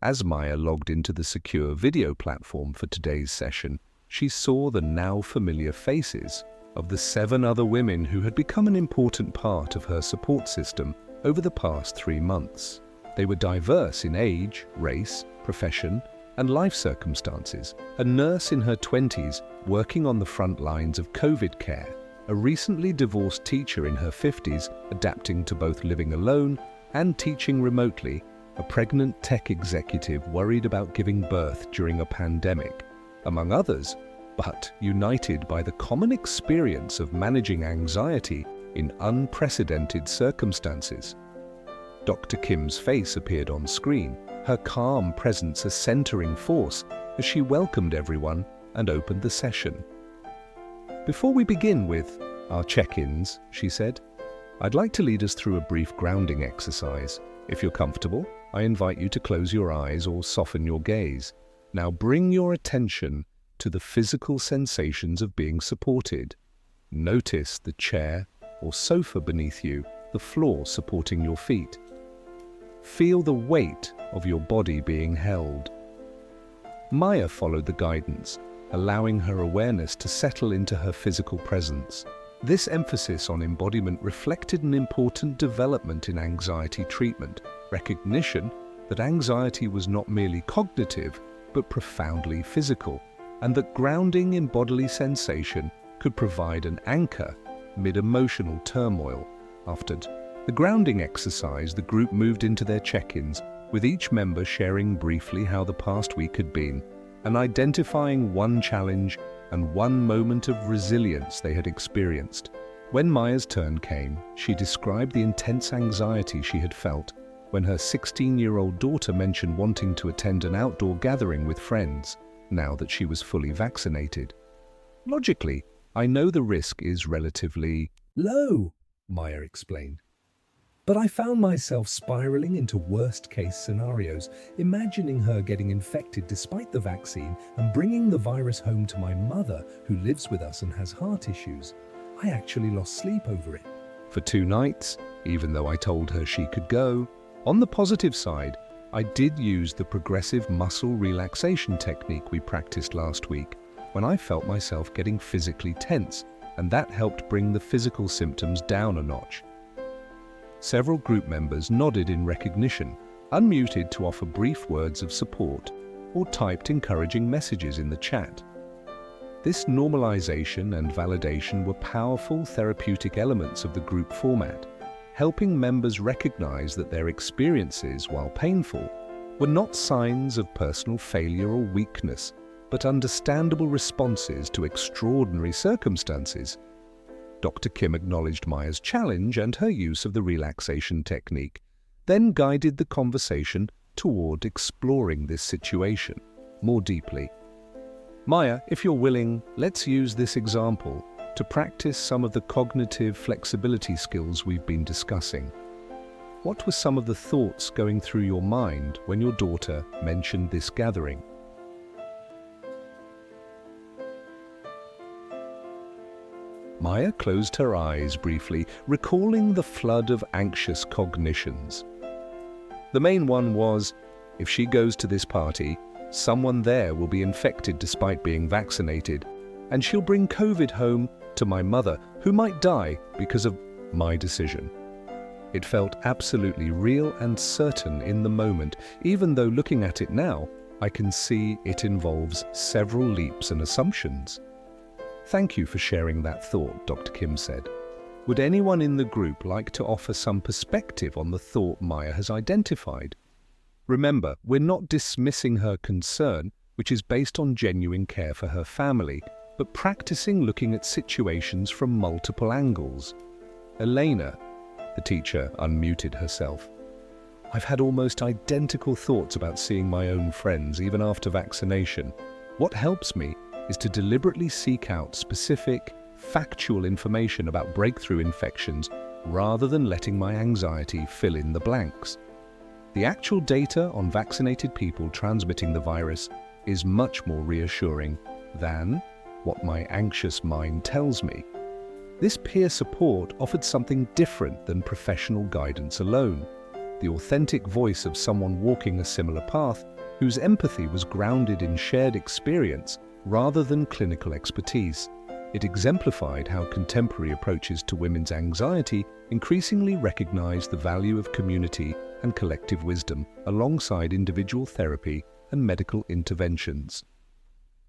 As Maya logged into the secure video platform for today's session, she saw the now familiar faces of the 7 other women who had become an important part of her support system over the past 3 months. They were diverse in age, race, profession, and life circumstances. A nurse in her 20s working on the front lines of COVID care, a recently divorced teacher in her 50s adapting to both living alone and teaching remotely, a pregnant tech executive worried about giving birth during a pandemic, among others, but united by the common experience of managing anxiety in unprecedented circumstances. Dr. Kim's face appeared on screen, her calm presence a centering force as she welcomed everyone and opened the session. "Before we begin with our check-ins," she said, "I'd like to lead us through a brief grounding exercise. If you're comfortable, I invite you to close your eyes or soften your gaze. Now bring your attention to the physical sensations of being supported. Notice the chair or sofa beneath you, the floor supporting your feet. Feel the weight of your body being held." Maya followed the guidance, allowing her awareness to settle into her physical presence. This emphasis on embodiment reflected an important development in anxiety treatment, recognition that anxiety was not merely cognitive, but profoundly physical, and that grounding in bodily sensation could provide an anchor mid-emotional turmoil. After the grounding exercise, the group moved into their check-ins, with each member sharing briefly how the past week had been, and identifying one challenge and one moment of resilience they had experienced. When Maya's turn came, she described the intense anxiety she had felt when her 16-year-old daughter mentioned wanting to attend an outdoor gathering with friends, now that she was fully vaccinated. "Logically, I know the risk is relatively low," Maya explained. "But I found myself spiraling into worst-case scenarios, imagining her getting infected despite the vaccine and bringing the virus home to my mother, who lives with us and has heart issues. I actually lost sleep over it for 2 nights, even though I told her she could go. On the positive side, I did use the progressive muscle relaxation technique we practiced last week when I felt myself getting physically tense, and that helped bring the physical symptoms down a notch." Several group members nodded in recognition, unmuted to offer brief words of support, or typed encouraging messages in the chat. This normalization and validation were powerful therapeutic elements of the group format, helping members recognize that their experiences, while painful, were not signs of personal failure or weakness, but understandable responses to extraordinary circumstances. Dr. Kim acknowledged Maya's challenge and her use of the relaxation technique, then guided the conversation toward exploring this situation more deeply. "Maya, if you're willing, let's use this example to practice some of the cognitive flexibility skills we've been discussing. What were some of the thoughts going through your mind when your daughter mentioned this gathering?" Maya closed her eyes briefly, recalling the flood of anxious cognitions. The main one was, if she goes to this party, someone there will be infected despite being vaccinated, and she'll bring COVID home to my mother, who might die because of my decision. It felt absolutely real and certain in the moment, even though looking at it now, I can see it involves several leaps and assumptions. "Thank you for sharing that thought," Dr. Kim said. "Would anyone in the group like to offer some perspective on the thought Maya has identified? Remember, we're not dismissing her concern, which is based on genuine care for her family, but practicing looking at situations from multiple angles." Elena, the teacher, unmuted herself. "I've had almost identical thoughts about seeing my own friends, even after vaccination. What helps me is to deliberately seek out specific, factual information about breakthrough infections rather than letting my anxiety fill in the blanks. The actual data on vaccinated people transmitting the virus is much more reassuring than what my anxious mind tells me. This peer support offered something different than professional guidance alone. The authentic voice of someone walking a similar path, whose empathy was grounded in shared experience rather than clinical expertise. It exemplified how contemporary approaches to women's anxiety increasingly recognize the value of community and collective wisdom alongside individual therapy and medical interventions.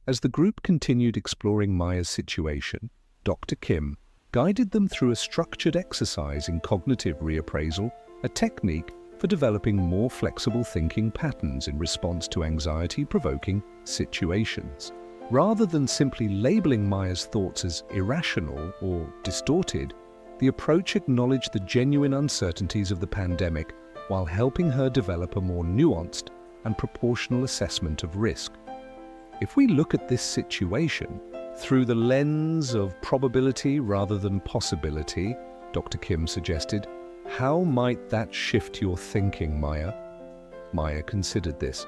As the group continued exploring Maya's situation, Dr. Kim guided them through a structured exercise in cognitive reappraisal, a technique for developing more flexible thinking patterns in response to anxiety-provoking situations. Rather than simply labeling Maya's thoughts as irrational or distorted, the approach acknowledged the genuine uncertainties of the pandemic while helping her develop a more nuanced and proportional assessment of risk. If we look at this situation through the lens of probability rather than possibility, Dr. Kim suggested, how might that shift your thinking, Maya? Maya considered this.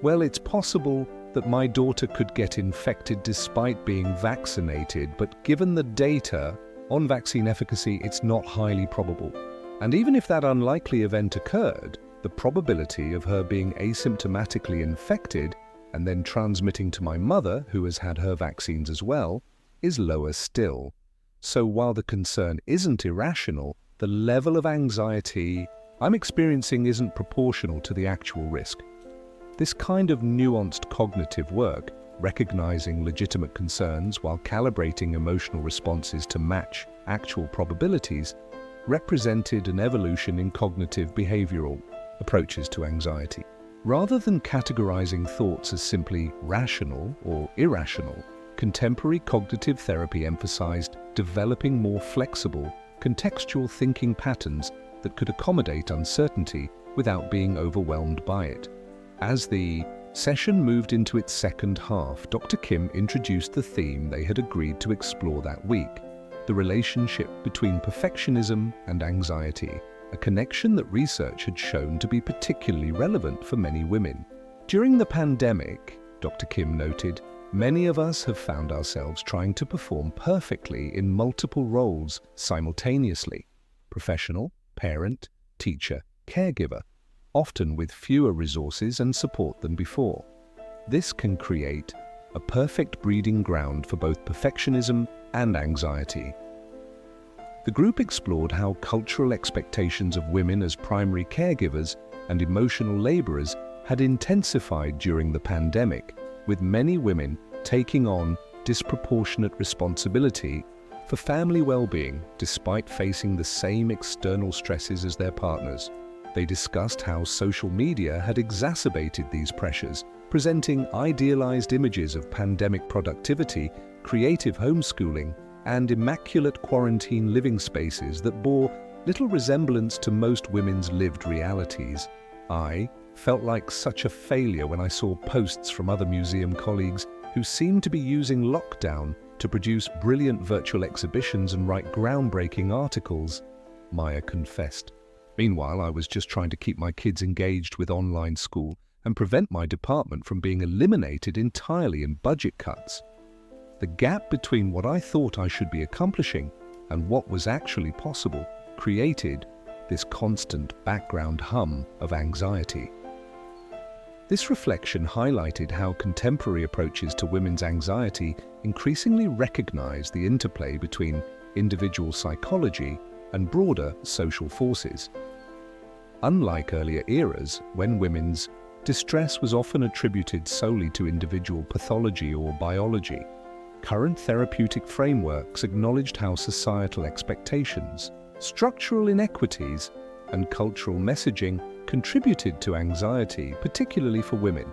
"Well, it's possible that my daughter could get infected despite being vaccinated, but given the data on vaccine efficacy, it's not highly probable. And even if that unlikely event occurred, the probability of her being asymptomatically infected and then transmitting to my mother, who has had her vaccines as well, is lower still. So while the concern isn't irrational, the level of anxiety I'm experiencing isn't proportional to the actual risk." This kind of nuanced cognitive work, recognizing legitimate concerns while calibrating emotional responses to match actual probabilities, represented an evolution in cognitive behavioral approaches to anxiety. Rather than categorizing thoughts as simply rational or irrational, contemporary cognitive therapy emphasized developing more flexible, contextual thinking patterns that could accommodate uncertainty without being overwhelmed by it. As the session moved into its second half, Dr. Kim introduced the theme they had agreed to explore that week: the relationship between perfectionism and anxiety, a connection that research had shown to be particularly relevant for many women. During the pandemic, Dr. Kim noted, many of us have found ourselves trying to perform perfectly in multiple roles simultaneously: professional, parent, teacher, caregiver, often with fewer resources and support than before. This can create a perfect breeding ground for both perfectionism and anxiety. The group explored how cultural expectations of women as primary caregivers and emotional laborers had intensified during the pandemic, with many women taking on disproportionate responsibility for family well-being despite facing the same external stresses as their partners. They discussed how social media had exacerbated these pressures, presenting idealized images of pandemic productivity, creative homeschooling, and immaculate quarantine living spaces that bore little resemblance to most women's lived realities. I felt like such a failure when I saw posts from other museum colleagues who seemed to be using lockdown to produce brilliant virtual exhibitions and write groundbreaking articles, Maya confessed. Meanwhile, I was just trying to keep my kids engaged with online school and prevent my department from being eliminated entirely in budget cuts. The gap between what I thought I should be accomplishing and what was actually possible created this constant background hum of anxiety. This reflection highlighted how contemporary approaches to women's anxiety increasingly recognize the interplay between individual psychology and broader social forces. Unlike earlier eras, when women's distress was often attributed solely to individual pathology or biology, Current therapeutic frameworks acknowledged how societal expectations, structural inequities, and cultural messaging contributed to anxiety, particularly for women.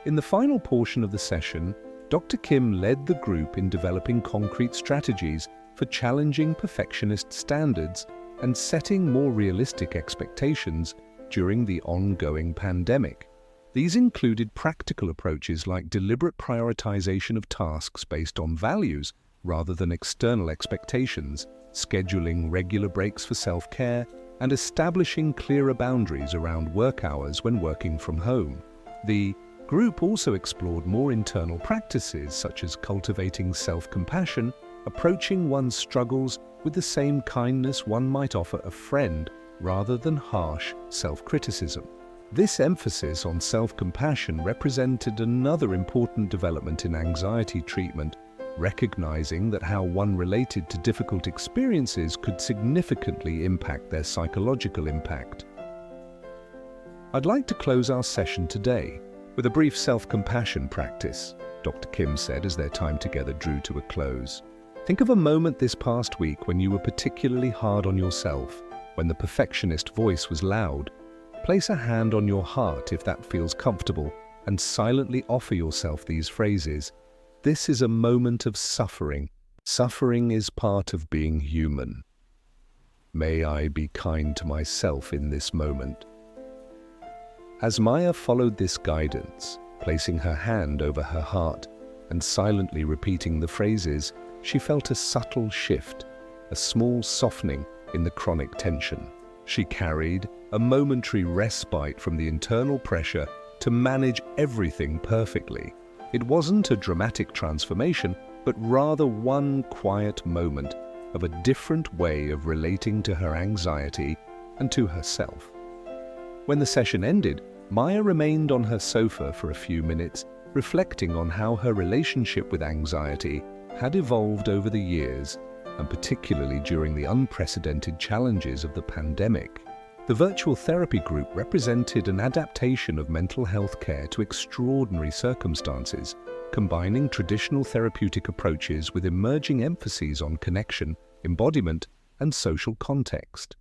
In the final portion of the session, Dr. Kim led the group in developing concrete strategies for challenging perfectionist standards and setting more realistic expectations during the ongoing pandemic. These included practical approaches like deliberate prioritization of tasks based on values rather than external expectations, scheduling regular breaks for self-care, and establishing clearer boundaries around work hours when working from home. The group also explored more internal practices such as cultivating self-compassion, approaching one's struggles with the same kindness one might offer a friend rather than harsh self-criticism. This emphasis on self-compassion represented another important development in anxiety treatment, recognizing that how one related to difficult experiences could significantly impact their psychological impact. I'd like to close our session today with a brief self-compassion practice, Dr. Kim said as their time together drew to a close. Think of a moment this past week when you were particularly hard on yourself, when the perfectionist voice was loud. Place a hand on your heart if that feels comfortable, and silently offer yourself these phrases. This is a moment of suffering. Suffering is part of being human. May I be kind to myself in this moment. As Maya followed this guidance, placing her hand over her heart and silently repeating the phrases, she felt a subtle shift, a small softening in the chronic tension. She carried a momentary respite from the internal pressure to manage everything perfectly. It wasn't a dramatic transformation, but rather one quiet moment of a different way of relating to her anxiety and to herself. When the session ended, Maya remained on her sofa for a few minutes, reflecting on how her relationship with anxiety had evolved over the years, and particularly during the unprecedented challenges of the pandemic. The virtual therapy group represented an adaptation of mental health care to extraordinary circumstances, combining traditional therapeutic approaches with emerging emphases on connection, embodiment, and social context.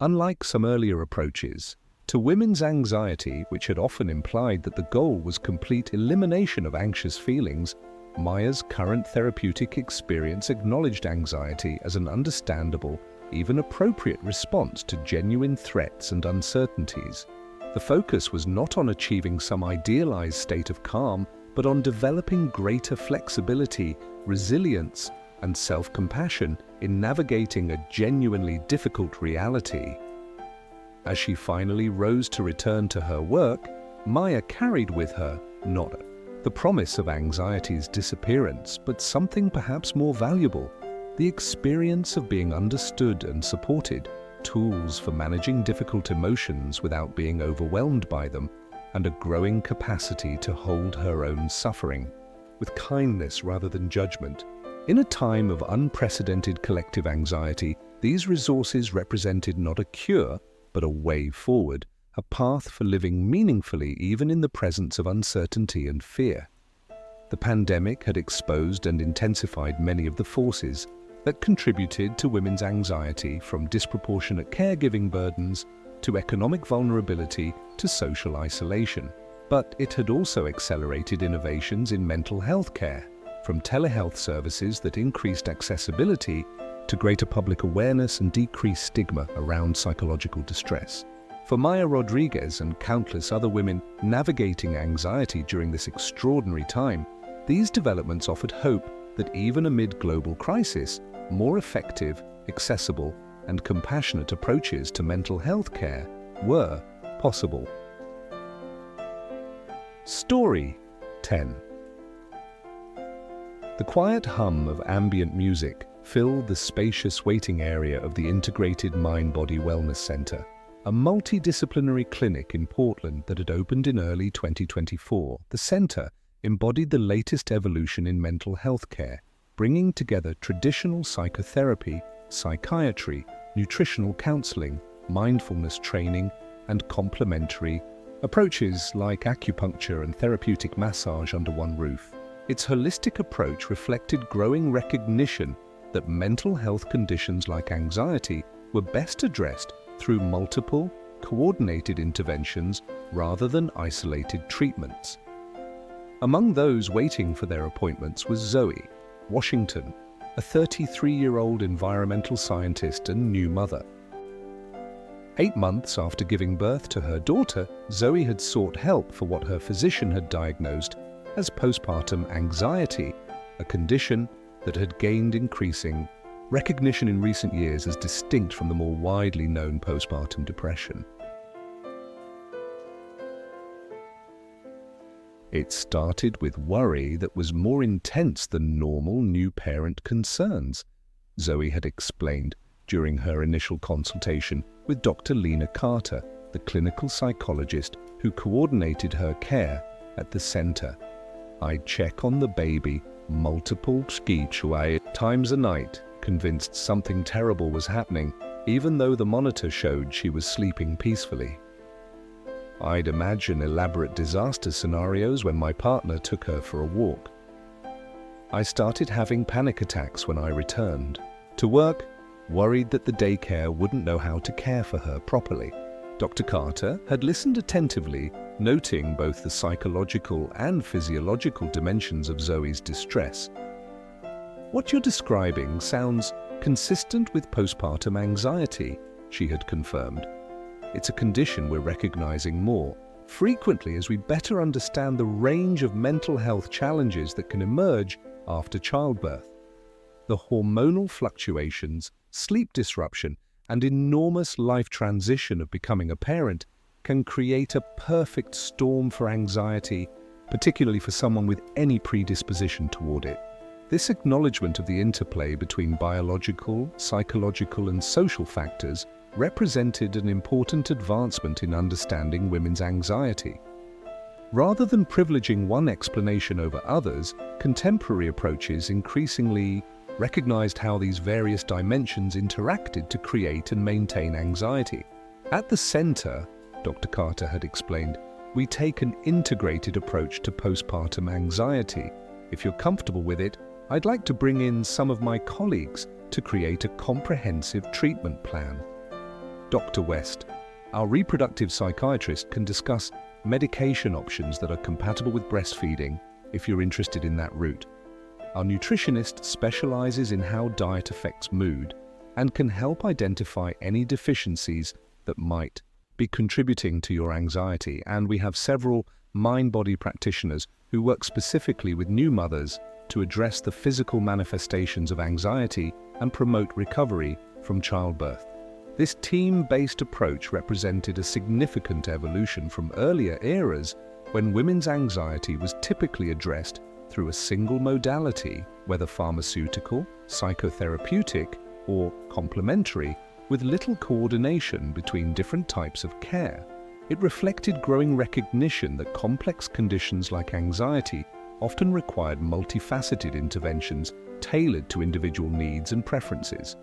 Unlike some earlier approaches, to women's anxiety, which had often implied that the goal was complete elimination of anxious feelings, Maya's current therapeutic experience acknowledged anxiety as an understandable, even appropriate response to genuine threats and uncertainties. The focus was not on achieving some idealized state of calm, but on developing greater flexibility, resilience, and self-compassion in navigating a genuinely difficult reality. As she finally rose to return to her work, Maya carried with her not the promise of anxiety's disappearance, but something perhaps more valuable, the experience of being understood and supported, tools for managing difficult emotions without being overwhelmed by them, and a growing capacity to hold her own suffering with kindness rather than judgment. In a time of unprecedented collective anxiety, these resources represented not a cure, but a way forward, a path for living meaningfully even in the presence of uncertainty and fear. The pandemic had exposed and intensified many of the forces that contributed to women's anxiety, from disproportionate caregiving burdens to economic vulnerability to social isolation. But it had also accelerated innovations in mental health care, from telehealth services that increased accessibility to greater public awareness and decreased stigma around psychological distress. For Maya Rodriguez and countless other women navigating anxiety during this extraordinary time, these developments offered hope that even amid global crisis, more effective, accessible, and compassionate approaches to mental health care were possible. Story 10. The quiet hum of ambient music filled the spacious waiting area of the Integrated Mind-Body Wellness Center, a multidisciplinary clinic in Portland that had opened in early 2024. The center embodied the latest evolution in mental health care, bringing together traditional psychotherapy, psychiatry, nutritional counseling, mindfulness training, and complementary approaches like acupuncture and therapeutic massage under one roof. Its holistic approach reflected growing recognition that mental health conditions like anxiety were best addressed through multiple, coordinated interventions rather than isolated treatments. Among those waiting for their appointments was Zoe Washington, a 33-year-old environmental scientist and new mother. 8 months after giving birth to her daughter, Zoe had sought help for what her physician had diagnosed as postpartum anxiety, a condition that had gained increasing recognition in recent years as distinct from the more widely known postpartum depression. It started with worry that was more intense than normal new parent concerns, Zoe had explained during her initial consultation with Dr. Lena Carter, the clinical psychologist who coordinated her care at the center. I'd check on the baby multiple times a night, convinced something terrible was happening, even though the monitor showed she was sleeping peacefully. I'd imagine elaborate disaster scenarios when my partner took her for a walk. I started having panic attacks when I returned to work, worried that the daycare wouldn't know how to care for her properly. Dr. Carter had listened attentively, noting both the psychological and physiological dimensions of Zoe's distress. What you're describing sounds consistent with postpartum anxiety, she had confirmed. It's a condition we're recognizing more frequently as we better understand the range of mental health challenges that can emerge after childbirth. The hormonal fluctuations, sleep disruption, and enormous life transition of becoming a parent can create a perfect storm for anxiety, particularly for someone with any predisposition toward it. This acknowledgement of the interplay between biological, psychological, and social factors represented an important advancement in understanding women's anxiety. Rather than privileging one explanation over others, contemporary approaches increasingly recognized how these various dimensions interacted to create and maintain anxiety. At the center, Dr. Carter had explained, we take an integrated approach to postpartum anxiety. If you're comfortable with it, I'd like to bring in some of my colleagues to create a comprehensive treatment plan. Dr. West, our reproductive psychiatrist, can discuss medication options that are compatible with breastfeeding if you're interested in that route. Our nutritionist specializes in how diet affects mood and can help identify any deficiencies that might be contributing to your anxiety. And we have several mind-body practitioners who work specifically with new mothers to address the physical manifestations of anxiety and promote recovery from childbirth. This team-based approach represented a significant evolution from earlier eras when women's anxiety was typically addressed through a single modality, whether pharmaceutical, psychotherapeutic, or complementary, with little coordination between different types of care. It reflected growing recognition that complex conditions like anxiety often required multifaceted interventions tailored to individual needs and preferences.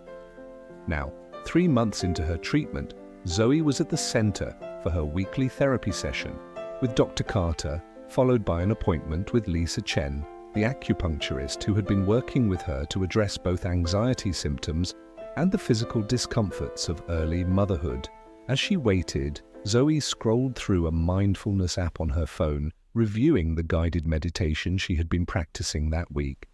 Now, 3 months into her treatment, Zoe was at the center for her weekly therapy session with Dr. Carter, followed by an appointment with Lisa Chen, the acupuncturist who had been working with her to address both anxiety symptoms and the physical discomforts of early motherhood. As she waited, Zoe scrolled through a mindfulness app on her phone, reviewing the guided meditation she had been practicing that week.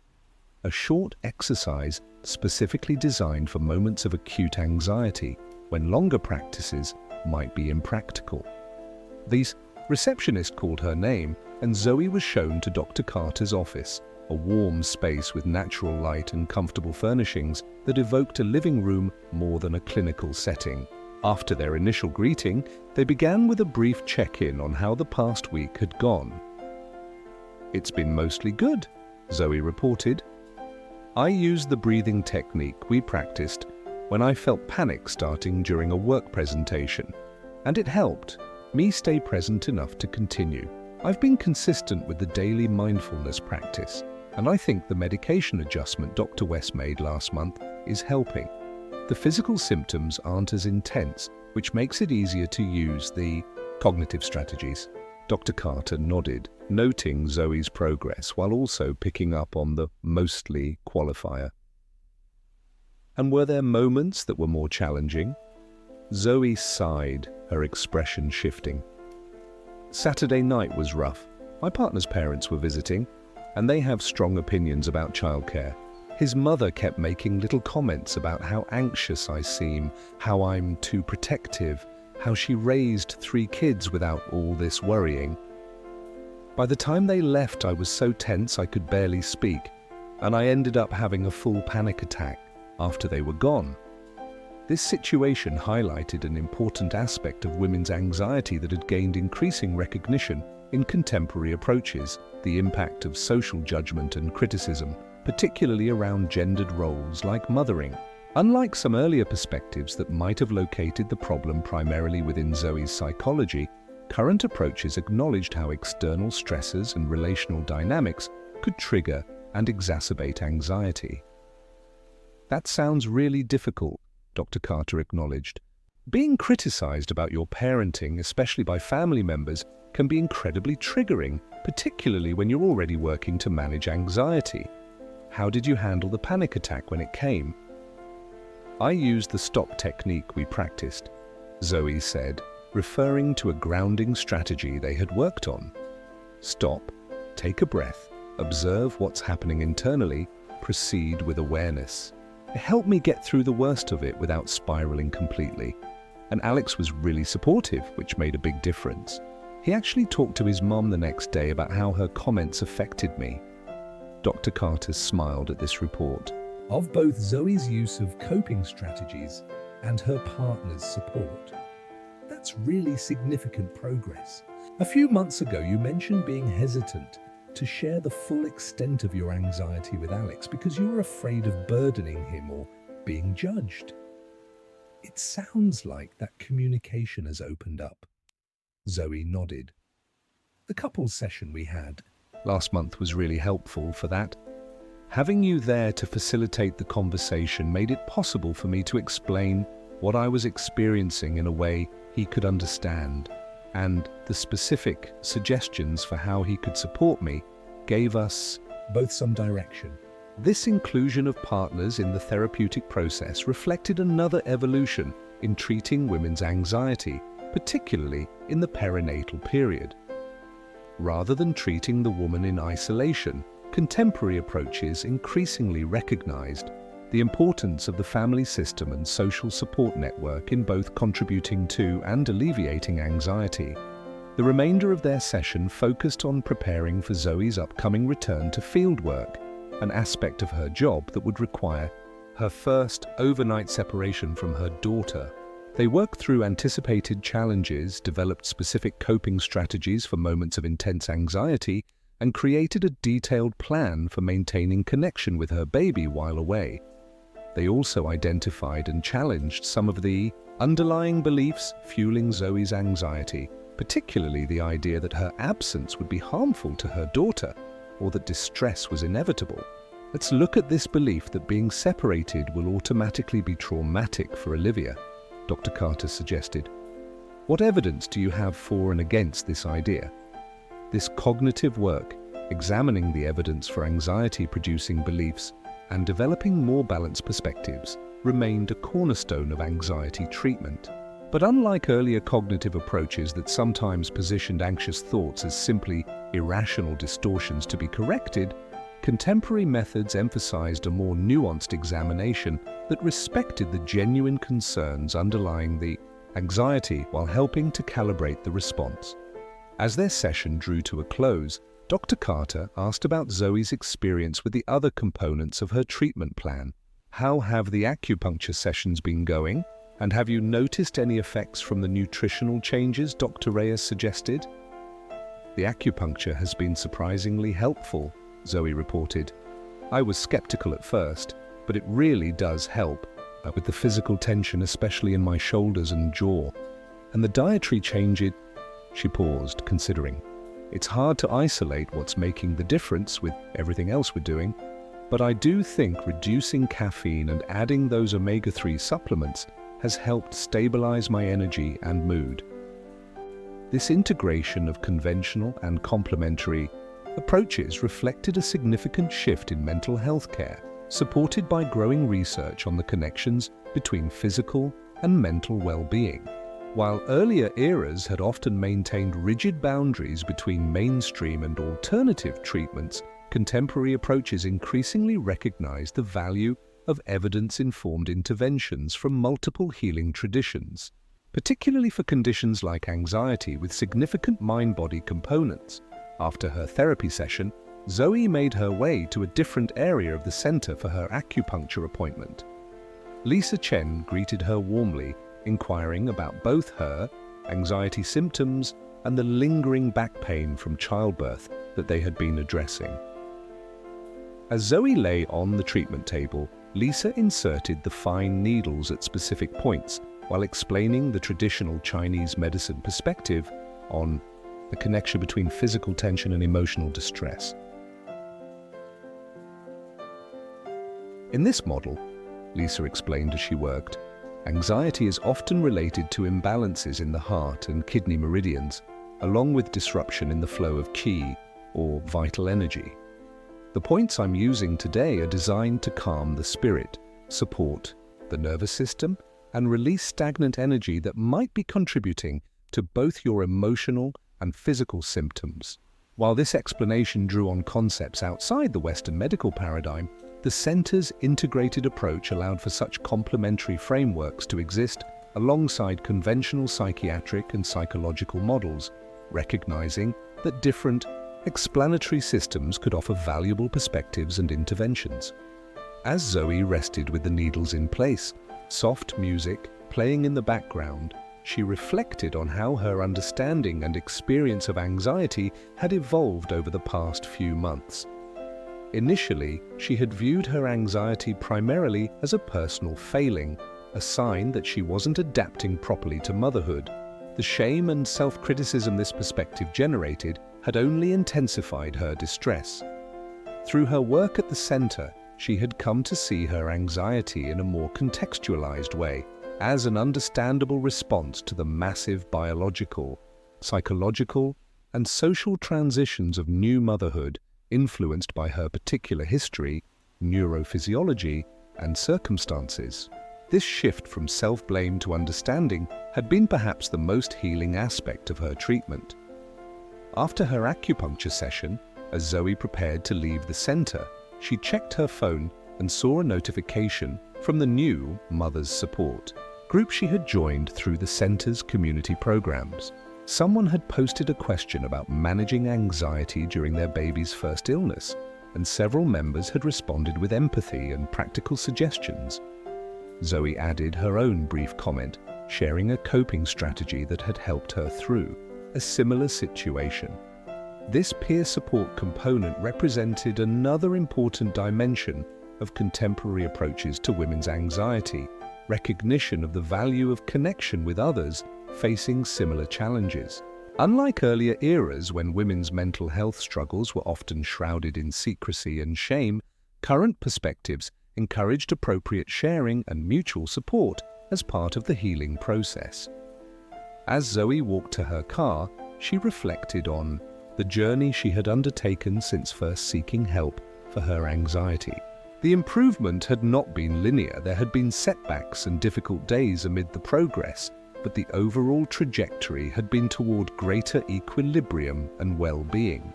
A short exercise specifically designed for moments of acute anxiety, when longer practices might be impractical. The receptionist called her name, and Zoe was shown to Dr. Carter's office, a warm space with natural light and comfortable furnishings that evoked a living room more than a clinical setting. After their initial greeting, they began with a brief check-in on how the past week had gone. "It's been mostly good," Zoe reported. "I used the breathing technique we practiced when I felt panic starting during a work presentation, and it helped me stay present enough to continue. I've been consistent with the daily mindfulness practice, and I think the medication adjustment Dr. West made last month is helping. The physical symptoms aren't as intense, which makes it easier to use the cognitive strategies." Dr. Carter nodded, noting Zoe's progress while also picking up on the mostly qualifier. And were there moments that were more challenging? Zoe sighed, her expression shifting. Saturday night was rough. My partner's parents were visiting, and they have strong opinions about childcare. His mother kept making little comments about how anxious I seem, how I'm too protective, how she raised 3 kids without all this worrying. By the time they left, I was so tense I could barely speak, and I ended up having a full panic attack after they were gone. This situation highlighted an important aspect of women's anxiety that had gained increasing recognition in contemporary approaches, the impact of social judgment and criticism, particularly around gendered roles like mothering. Unlike some earlier perspectives that might have located the problem primarily within Zoe's psychology, current approaches acknowledged how external stressors and relational dynamics could trigger and exacerbate anxiety. That sounds really difficult, Dr. Carter acknowledged. Being criticized about your parenting, especially by family members, can be incredibly triggering, particularly when you're already working to manage anxiety. How did you handle the panic attack when it came? I used the stop technique we practiced, Zoe said, referring to a grounding strategy they had worked on. Stop, take a breath, observe what's happening internally, proceed with awareness. It helped me get through the worst of it without spiraling completely. And Alex was really supportive, which made a big difference. He actually talked to his mom the next day about how her comments affected me. Dr. Carter smiled at this report. Of both Zoe's use of coping strategies and her partner's support. That's really significant progress. A few months ago, you mentioned being hesitant to share the full extent of your anxiety with Alex because you were afraid of burdening him or being judged. It sounds like that communication has opened up. Zoe nodded. The couples session we had last month was really helpful for that. Having you there to facilitate the conversation made it possible for me to explain what I was experiencing in a way he could understand, and the specific suggestions for how he could support me gave us both some direction. This inclusion of partners in the therapeutic process reflected another evolution in treating women's anxiety, particularly in the perinatal period. Rather than treating the woman in isolation, contemporary approaches increasingly recognized the importance of the family system and social support network in both contributing to and alleviating anxiety. The remainder of their session focused on preparing for Zoe's upcoming return to fieldwork, an aspect of her job that would require her first overnight separation from her daughter. They worked through anticipated challenges, developed specific coping strategies for moments of intense anxiety, and created a detailed plan for maintaining connection with her baby while away. They also identified and challenged some of the underlying beliefs fueling Zoe's anxiety, particularly the idea that her absence would be harmful to her daughter, or that distress was inevitable. Let's look at this belief that being separated will automatically be traumatic for Olivia, Dr. Carter suggested. What evidence do you have for and against this idea? This cognitive work, examining the evidence for anxiety-producing beliefs and developing more balanced perspectives, remained a cornerstone of anxiety treatment. But unlike earlier cognitive approaches that sometimes positioned anxious thoughts as simply irrational distortions to be corrected, contemporary methods emphasized a more nuanced examination that respected the genuine concerns underlying the anxiety while helping to calibrate the response. As their session drew to a close, Dr. Carter asked about Zoe's experience with the other components of her treatment plan. How have the acupuncture sessions been going? And have you noticed any effects from the nutritional changes Dr. Reyes suggested? The acupuncture has been surprisingly helpful, Zoe reported. I was skeptical at first, but it really does help, with the physical tension, especially in my shoulders and jaw. And the dietary changes. She paused, considering. It's hard to isolate what's making the difference with everything else we're doing, but I do think reducing caffeine and adding those omega-3 supplements has helped stabilize my energy and mood. This integration of conventional and complementary approaches reflected a significant shift in mental health care, supported by growing research on the connections between physical and mental well-being. While earlier eras had often maintained rigid boundaries between mainstream and alternative treatments, contemporary approaches increasingly recognize the value of evidence-informed interventions from multiple healing traditions, particularly for conditions like anxiety with significant mind-body components. After her therapy session, Zoe made her way to a different area of the center for her acupuncture appointment. Lisa Chen greeted her warmly, inquiring about both her anxiety symptoms and the lingering back pain from childbirth that they had been addressing. As Zoe lay on the treatment table, Lisa inserted the fine needles at specific points while explaining the traditional Chinese medicine perspective on the connection between physical tension and emotional distress. In this model, Lisa explained as she worked, anxiety is often related to imbalances in the heart and kidney meridians, along with disruption in the flow of qi, or vital energy. The points I'm using today are designed to calm the spirit, support the nervous system, and release stagnant energy that might be contributing to both your emotional and physical symptoms. While this explanation drew on concepts outside the Western medical paradigm, the center's integrated approach allowed for such complementary frameworks to exist alongside conventional psychiatric and psychological models, recognizing that different explanatory systems could offer valuable perspectives and interventions. As Zoe rested with the needles in place, soft music playing in the background, she reflected on how her understanding and experience of anxiety had evolved over the past few months. Initially, she had viewed her anxiety primarily as a personal failing, a sign that she wasn't adapting properly to motherhood. The shame and self-criticism this perspective generated had only intensified her distress. Through her work at the center, she had come to see her anxiety in a more contextualized way, as an understandable response to the massive biological, psychological, and social transitions of new motherhood influenced by her particular history, neurophysiology, and circumstances. This shift from self-blame to understanding had been perhaps the most healing aspect of her treatment. After her acupuncture session, as Zoe prepared to leave the center, she checked her phone and saw a notification from the new Mothers Support group she had joined through the center's community programs. Someone had posted a question about managing anxiety during their baby's first illness, and several members had responded with empathy and practical suggestions. Zoe added her own brief comment, sharing a coping strategy that had helped her through a similar situation. This peer support component represented another important dimension of contemporary approaches to women's anxiety, recognition of the value of connection with others facing similar challenges. Unlike earlier eras when women's mental health struggles were often shrouded in secrecy and shame, current perspectives encouraged appropriate sharing and mutual support as part of the healing process. As Zoe walked to her car, she reflected on the journey she had undertaken since first seeking help for her anxiety. The improvement had not been linear. There had been setbacks and difficult days amid the progress, but the overall trajectory had been toward greater equilibrium and well-being.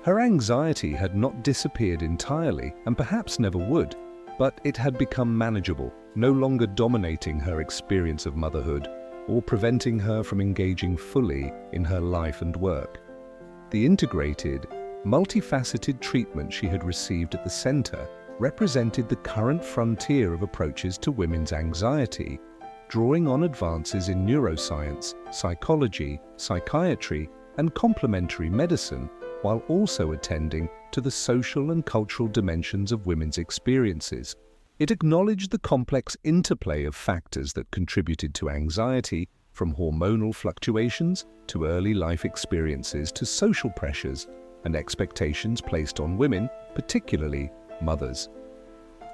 Her anxiety had not disappeared entirely, and perhaps never would, but it had become manageable, no longer dominating her experience of motherhood or preventing her from engaging fully in her life and work. The integrated, multifaceted treatment she had received at the center represented the current frontier of approaches to women's anxiety, drawing on advances in neuroscience, psychology, psychiatry, and complementary medicine, while also attending to the social and cultural dimensions of women's experiences. It acknowledged the complex interplay of factors that contributed to anxiety, from hormonal fluctuations to early life experiences to social pressures and expectations placed on women, particularly mothers.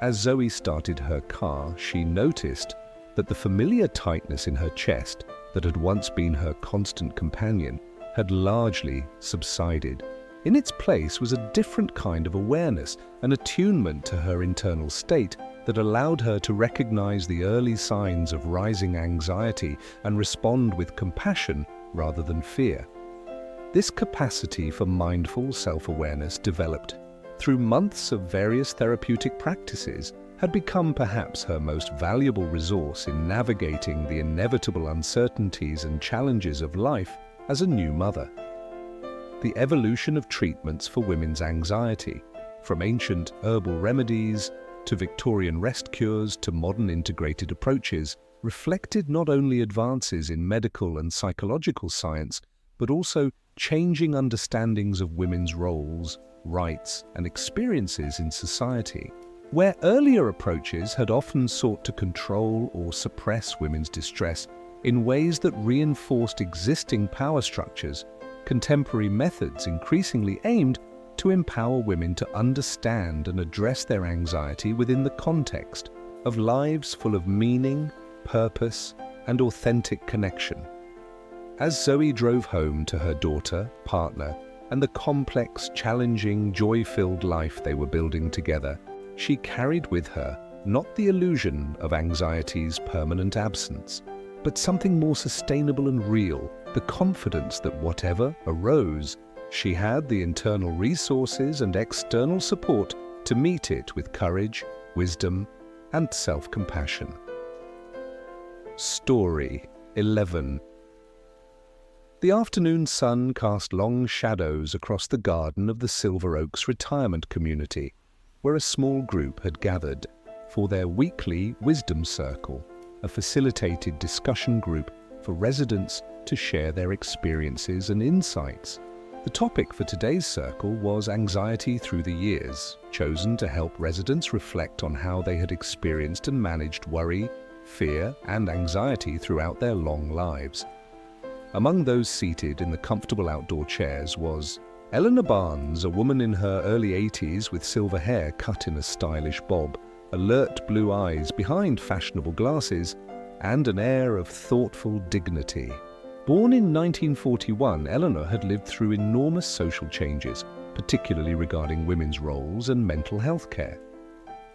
As Zoe started her car, she noticed that the familiar tightness in her chest that had once been her constant companion had largely subsided. In its place was a different kind of awareness, an attunement to her internal state that allowed her to recognize the early signs of rising anxiety and respond with compassion rather than fear. This capacity for mindful self-awareness, developed through months of various therapeutic practices, had become perhaps her most valuable resource in navigating the inevitable uncertainties and challenges of life as a new mother. The evolution of treatments for women's anxiety, from ancient herbal remedies to Victorian rest cures to modern integrated approaches, reflected not only advances in medical and psychological science, but also changing understandings of women's roles, rights, and experiences in society. Where earlier approaches had often sought to control or suppress women's distress in ways that reinforced existing power structures, contemporary methods increasingly aimed to empower women to understand and address their anxiety within the context of lives full of meaning, purpose, and authentic connection. As Zoe drove home to her daughter, partner, and the complex, challenging, joy-filled life they were building together, she carried with her not the illusion of anxiety's permanent absence, but something more sustainable and real, the confidence that whatever arose, she had the internal resources and external support to meet it with courage, wisdom, and self-compassion. Story 11. The afternoon sun cast long shadows across the garden of the Silver Oaks retirement community, where a small group had gathered for their weekly Wisdom Circle, a facilitated discussion group for residents to share their experiences and insights. The topic for today's circle was anxiety through the years, chosen to help residents reflect on how they had experienced and managed worry, fear, and anxiety throughout their long lives. Among those seated in the comfortable outdoor chairs was Eleanor Barnes, a woman in her early 80s with silver hair cut in a stylish bob, alert blue eyes behind fashionable glasses, and an air of thoughtful dignity. Born in 1941, Eleanor had lived through enormous social changes, particularly regarding women's roles and mental health care.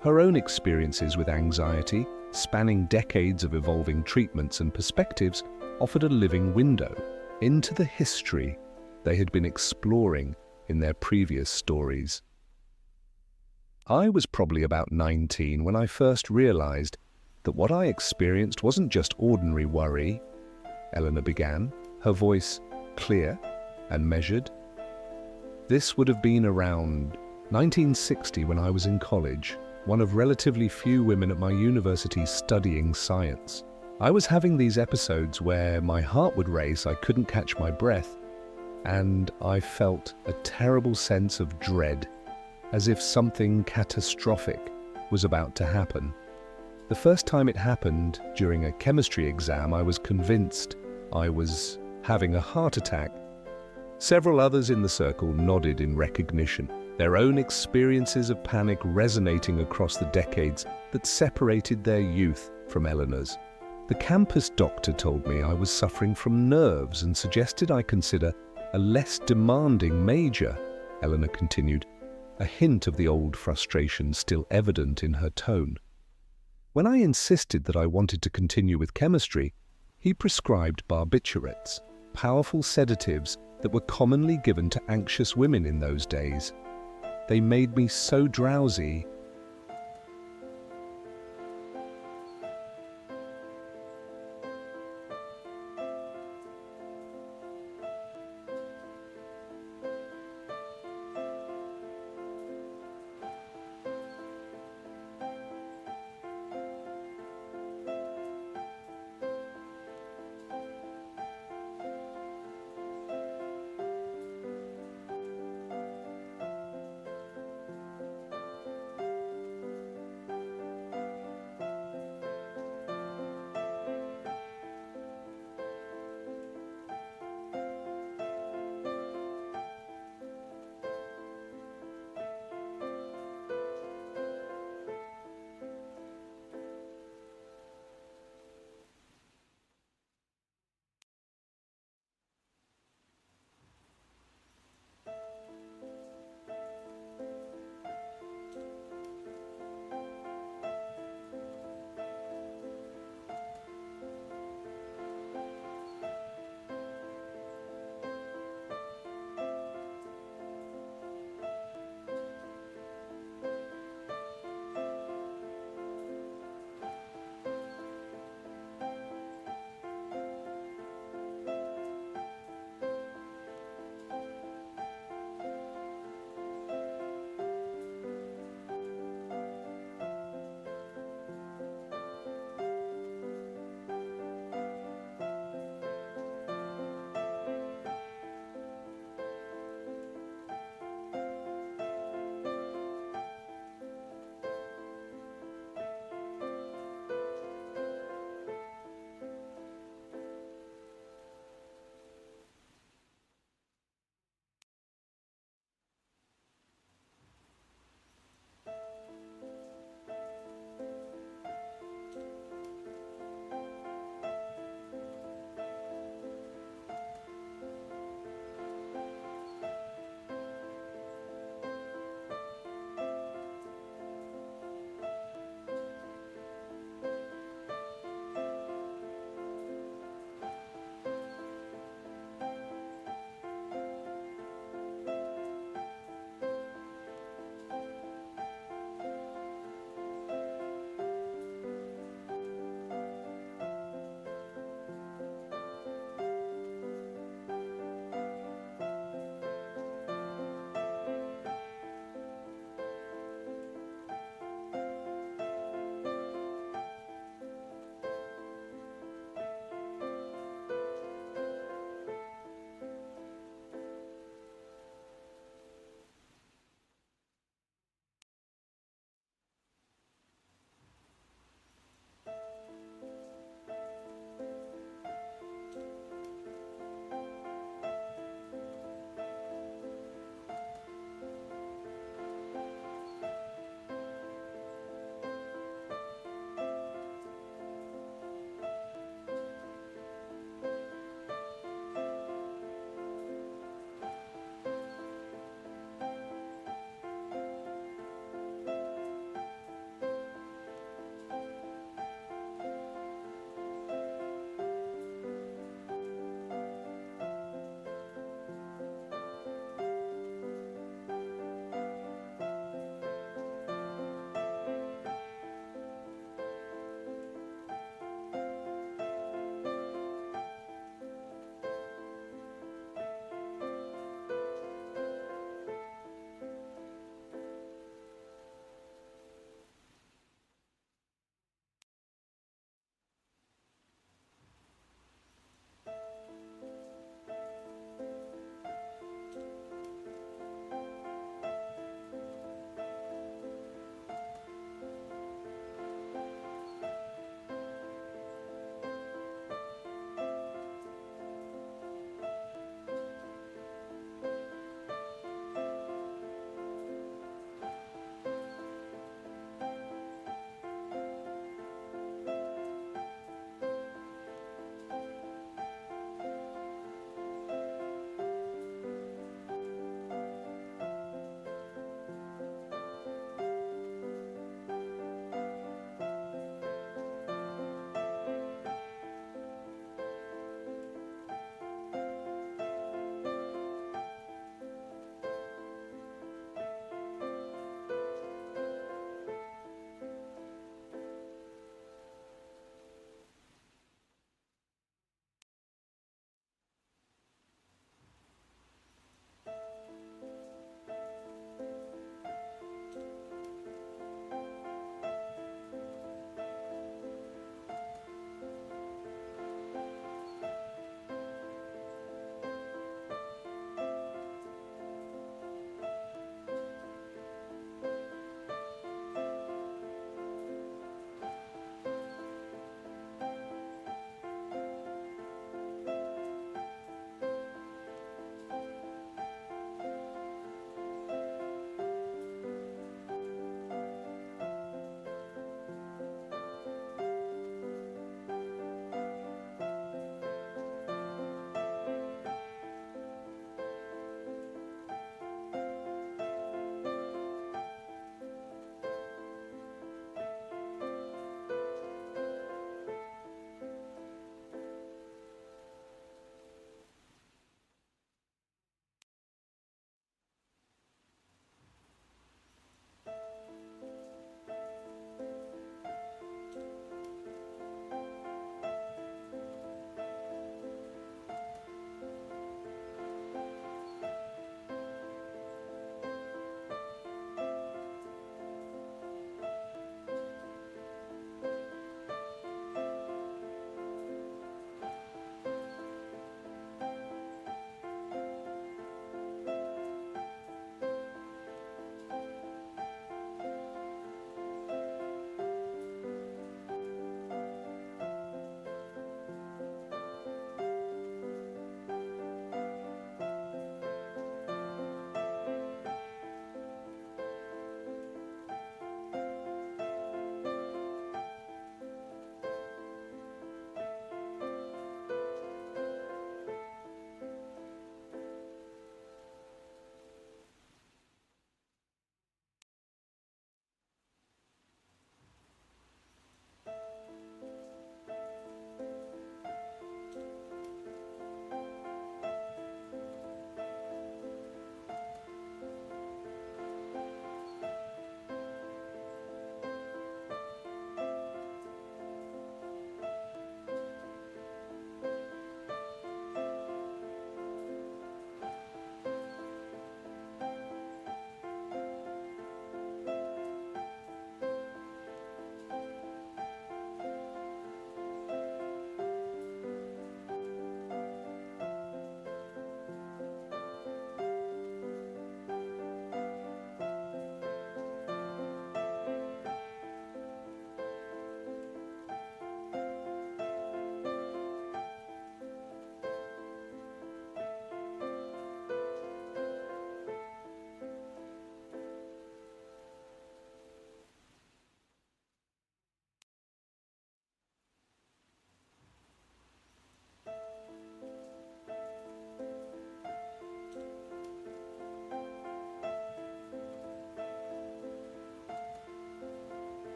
Her own experiences with anxiety, spanning decades of evolving treatments and perspectives, offered a living window into the history they had been exploring in their previous stories. I was probably about 19 when I first realized that what I experienced wasn't just ordinary worry, Eleanor began, her voice clear and measured. This would have been around 1960 when I was in college, one of relatively few women at my university studying science. I was having these episodes where my heart would race, I couldn't catch my breath, and I felt a terrible sense of dread, as if something catastrophic was about to happen. The first time it happened, during a chemistry exam, I was convinced I was having a heart attack. Several others in the circle nodded in recognition, their own experiences of panic resonating across the decades that separated their youth from Eleanor's. The campus doctor told me I was suffering from nerves and suggested I consider a less demanding major, Eleanor continued, a hint of the old frustration still evident in her tone. When I insisted that I wanted to continue with chemistry, he prescribed barbiturates, powerful sedatives that were commonly given to anxious women in those days. They made me so drowsy